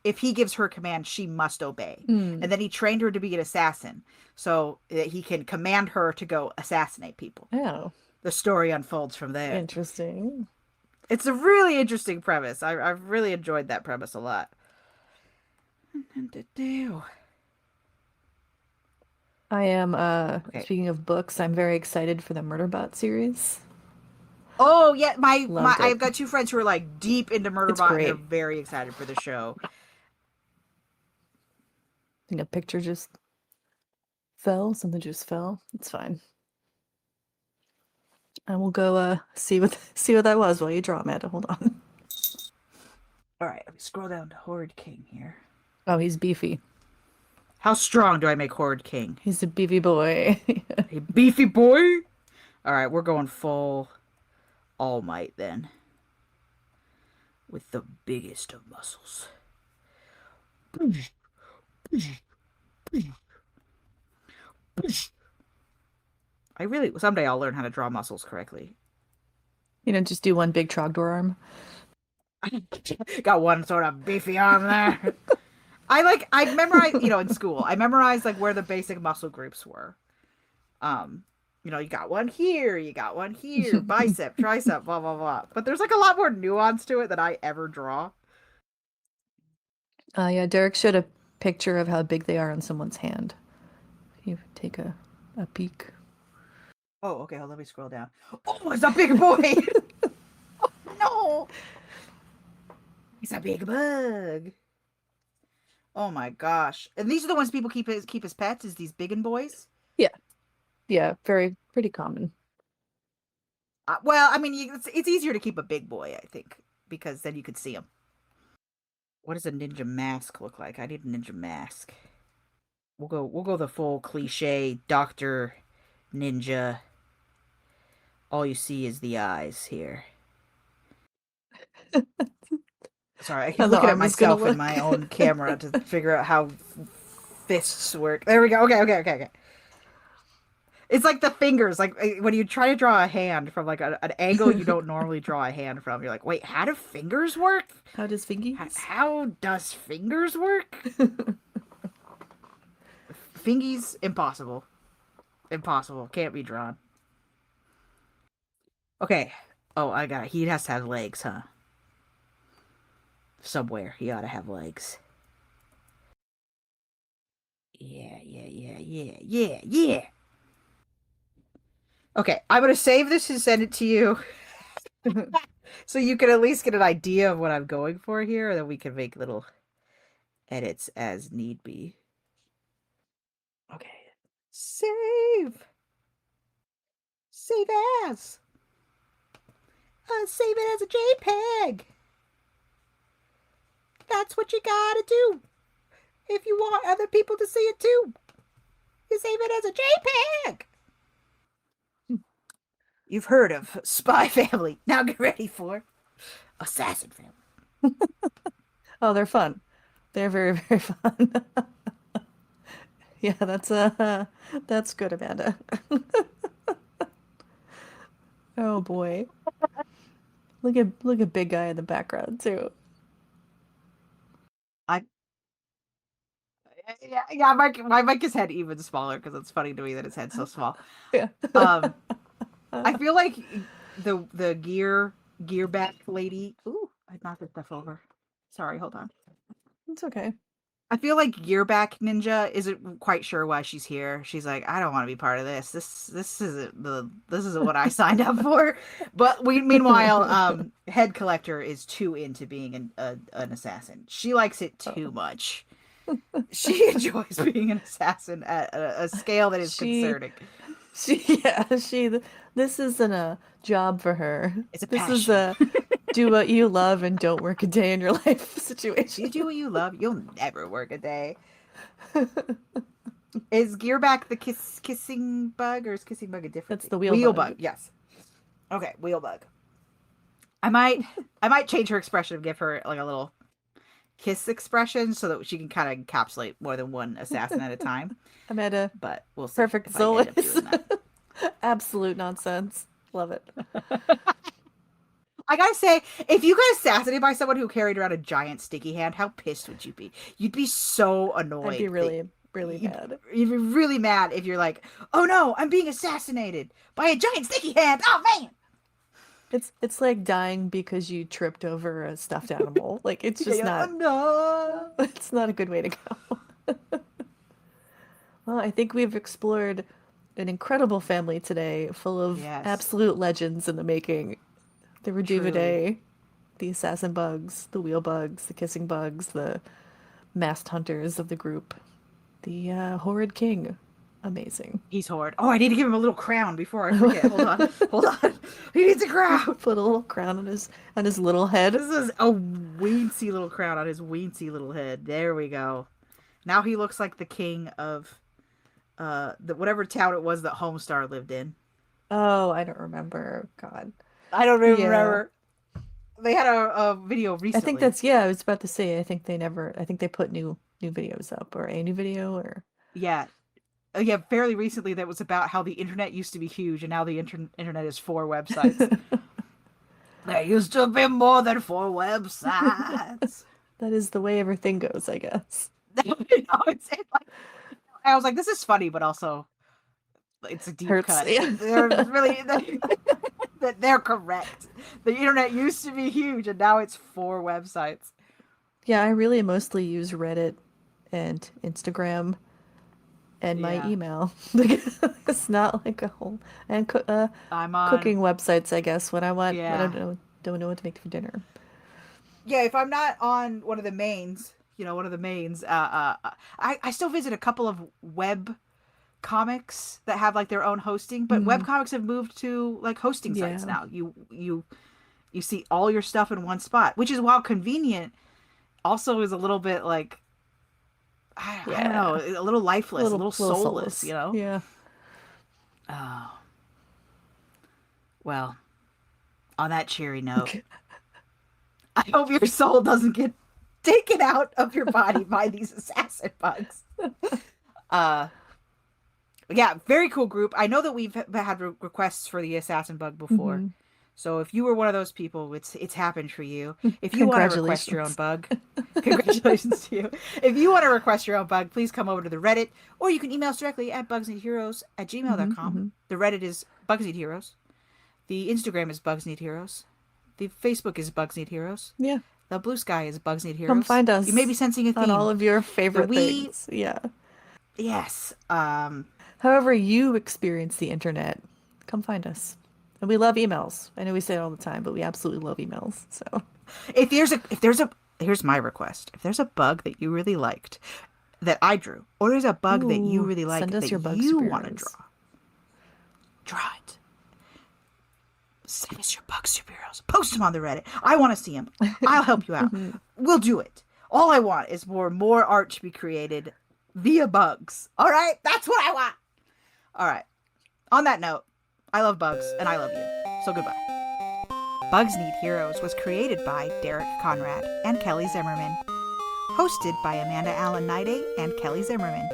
if he gives her a command, she must obey. And then he trained her to be an assassin so that he can command her to go assassinate people. Oh. The story unfolds from there. Interesting. It's a really interesting premise. I've really enjoyed that premise a lot. I am, speaking of books, I'm very excited for the Murderbot series. Oh, yeah, I've got two friends who are like deep into Murderbot and they're very excited for the show. I think a picture just fell. Something just fell. It's fine. I will go see what that was while you draw, Amanda. Hold on. All right, let me scroll down to Horde King here. Oh, he's beefy. How strong do I make Horde King? He's a beefy boy. A beefy boy? All right, we're going full All Might then. with the biggest of muscles. Someday I'll learn how to draw muscles correctly. Just do one big Trogdor arm. Got one sort of beefy arm there. I memorized, in school, I memorized like where the basic muscle groups were. You got one here, bicep, tricep, blah, blah, blah. But there's like a lot more nuance to it than I ever draw. Yeah, Derek showed a picture of how big they are on someone's hand. You take a peek. Oh, okay, let me scroll down. Oh, it's a big boy! Oh, no! He's a big bug. Oh my gosh. And these are the ones people keep as pets, is these biggin boys? Yeah. Yeah, pretty common. Well, I mean, it's easier to keep a big boy, I think, because then you could see him. What does a ninja mask look like? I need a ninja mask. We'll go the full cliche Dr. Ninja. All you see is the eyes here. Sorry, I keep looking at myself in my own camera to figure out how fists work. There we go. Okay. It's like the fingers. Like when you try to draw a hand from like an angle you don't normally draw a hand from. You're like, wait, how do fingers work? How does fingies? How does fingers work? Fingies, impossible. Impossible. Can't be drawn. Okay. Oh, I got it. He has to have legs, huh? Somewhere he ought to have legs. Yeah. Okay, I'm gonna save this and send it to you. So you can at least get an idea of what I'm going for here, and then we can make little edits as need be. Okay. Save as. Save it as a JPEG. That's what you gotta do. If you want other people to see it too, you save it as a JPEG. You've heard of Spy Family. Now get ready for Assassin Family. Oh, they're fun. They're very, very fun. Yeah, that's good, Amanda. Oh boy. Look at big guy in the background too. Yeah, my mic is head even smaller because it's funny to me that his head's so small. Yeah. I feel like the gear back lady. Ooh, I knocked this stuff over. Sorry, hold on. It's okay. I feel like Gearback Ninja isn't quite sure why she's here. She's like, I don't want to be part of this. This isn't what I signed up for. But meanwhile, Head Collector is too into being an assassin. She likes it too much. She enjoys being an assassin at a scale that is concerning. This isn't a job for her. It's a This passion. is a do what you love and don't work a day in your life situation. You do what you love, you'll never work a day. Is Gearback the kissing bug, or is kissing bug a different? That's the wheel bug. Yes. Okay, wheel bug. I might change her expression and give her like a little kiss expression so that she can kind of encapsulate more than one assassin at a time. Amanda, but we'll see. Perfect if I end up Zolas. doing that. Absolute nonsense. Love it. I gotta say, if you got assassinated by someone who carried around a giant sticky hand, how pissed would you be? You'd be so annoyed. I'd be really mad. You'd be really mad if you're like, oh no, I'm being assassinated by a giant sticky hand. Oh man. It's like dying because you tripped over a stuffed animal. Like it's just not. No. It's not a good way to go. Well, I think we've explored an incredible family today, full of absolute legends in the making. The Reduviidae, the assassin bugs, the wheel bugs, the kissing bugs, the masked hunters of the group, the horrid king. Amazing. He's horrid. Oh, I need to give him a little crown before I forget. Hold on. He needs a crown. Put a little crown on his little head. This is a weensy little crown on his weensy little head. There we go. Now he looks like the king of whatever town it was that Homestar lived in. Oh, I don't remember. God. I don't even remember. They had a video I recently. think that's yeah. I was about to say. I think they put new videos up or a new video or Yeah. Yeah, fairly recently that was about how the internet used to be huge and now the internet is 4 websites. There used to be more than 4 websites. that is the way everything goes, I guess. It's like I was like, this is funny, but also it's a deep Hurts. cut. Yeah. They're really that they're correct. The internet used to be huge and now it's 4 websites. Yeah, I really mostly use Reddit and Instagram and my Yeah. email. It's not like a whole and I'm on cooking websites, I guess, when I yeah. don't know what to make for dinner. Yeah, if I'm not on one of the mains, I still visit a couple of web comics that have like their own hosting, but web Mm, comics have moved to like hosting sites yeah. now. You see all your stuff in one spot, which is while convenient, also is a little bit like I don't know, Yeah. a little lifeless, a little Little soulless, soulless. Yeah. Oh, well, on that cheery note, I hope your soul doesn't get taken out of your body by these assassin bugs. Uh, yeah, very cool group. I know that we've had requests for the assassin bug before. Hmm. So if you were one of those people, it's happened for you. If you want to request your own Congratulations. bug, congratulations to you. If you want to request your own bug, please come over to the Reddit, or you can email us directly at Hmm. bugsneedheroes@gmail.com. Hmm. The Reddit is bugsneedheroes. The Instagram is bugsneedheroes. The Facebook is bugsneedheroes. Yeah. The Blue Sky is Come bugsneedheroes. find You may be us sensing a on all theme. of your The favorite we, things. Yeah. yes. However you experience the internet, come find us. And we love emails. I know we say it all the time, but we absolutely love emails. So, If there's a here's my request. If there's a bug that you really liked that I drew, or there's a bug that you ooh, really send like us that your bug you want to superheroes. draw it. Send us your bug superheroes. Post them on the Reddit. I want to see them. I'll help you out. We'll do it. All I want is more art to be created via bugs. All right, that's what I want. All right. On that note, I love bugs and I love you. So goodbye. Bugs Need Heroes was created by Derek Conrad and Kelly Zimmerman. Hosted by Amanda Niday and Kelly Zimmerman.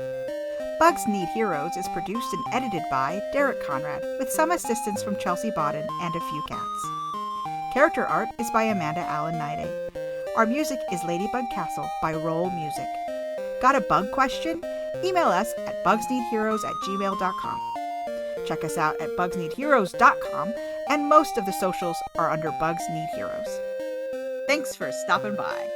Bugs Need Heroes is produced and edited by Derek Conrad, with some assistance from Chelsey Bawden and a few cats. Character art is by Amanda Niday. Our music is Ladybug Castle by Roll Music. Got a bug question? Email us at bugsneedheroes@gmail.com. Check us out at bugsneedheroes.com, and most of the socials are under Bugs Need Heroes. Thanks for stopping by.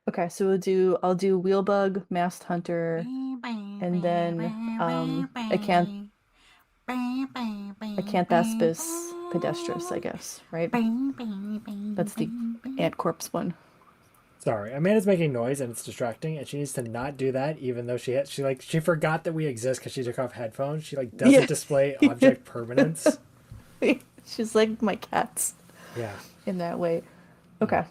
Okay, so I'll do Wheelbug, Masked Hunter, and then Acanthaspis pedestris, I guess, right? That's the ant corpse one. Sorry, Amanda's making noise and it's distracting, and she needs to not do that. Even though she forgot that we exist because she took off headphones. She like doesn't Yeah. display object permanence. She's like my cats Yeah. in that way. Okay.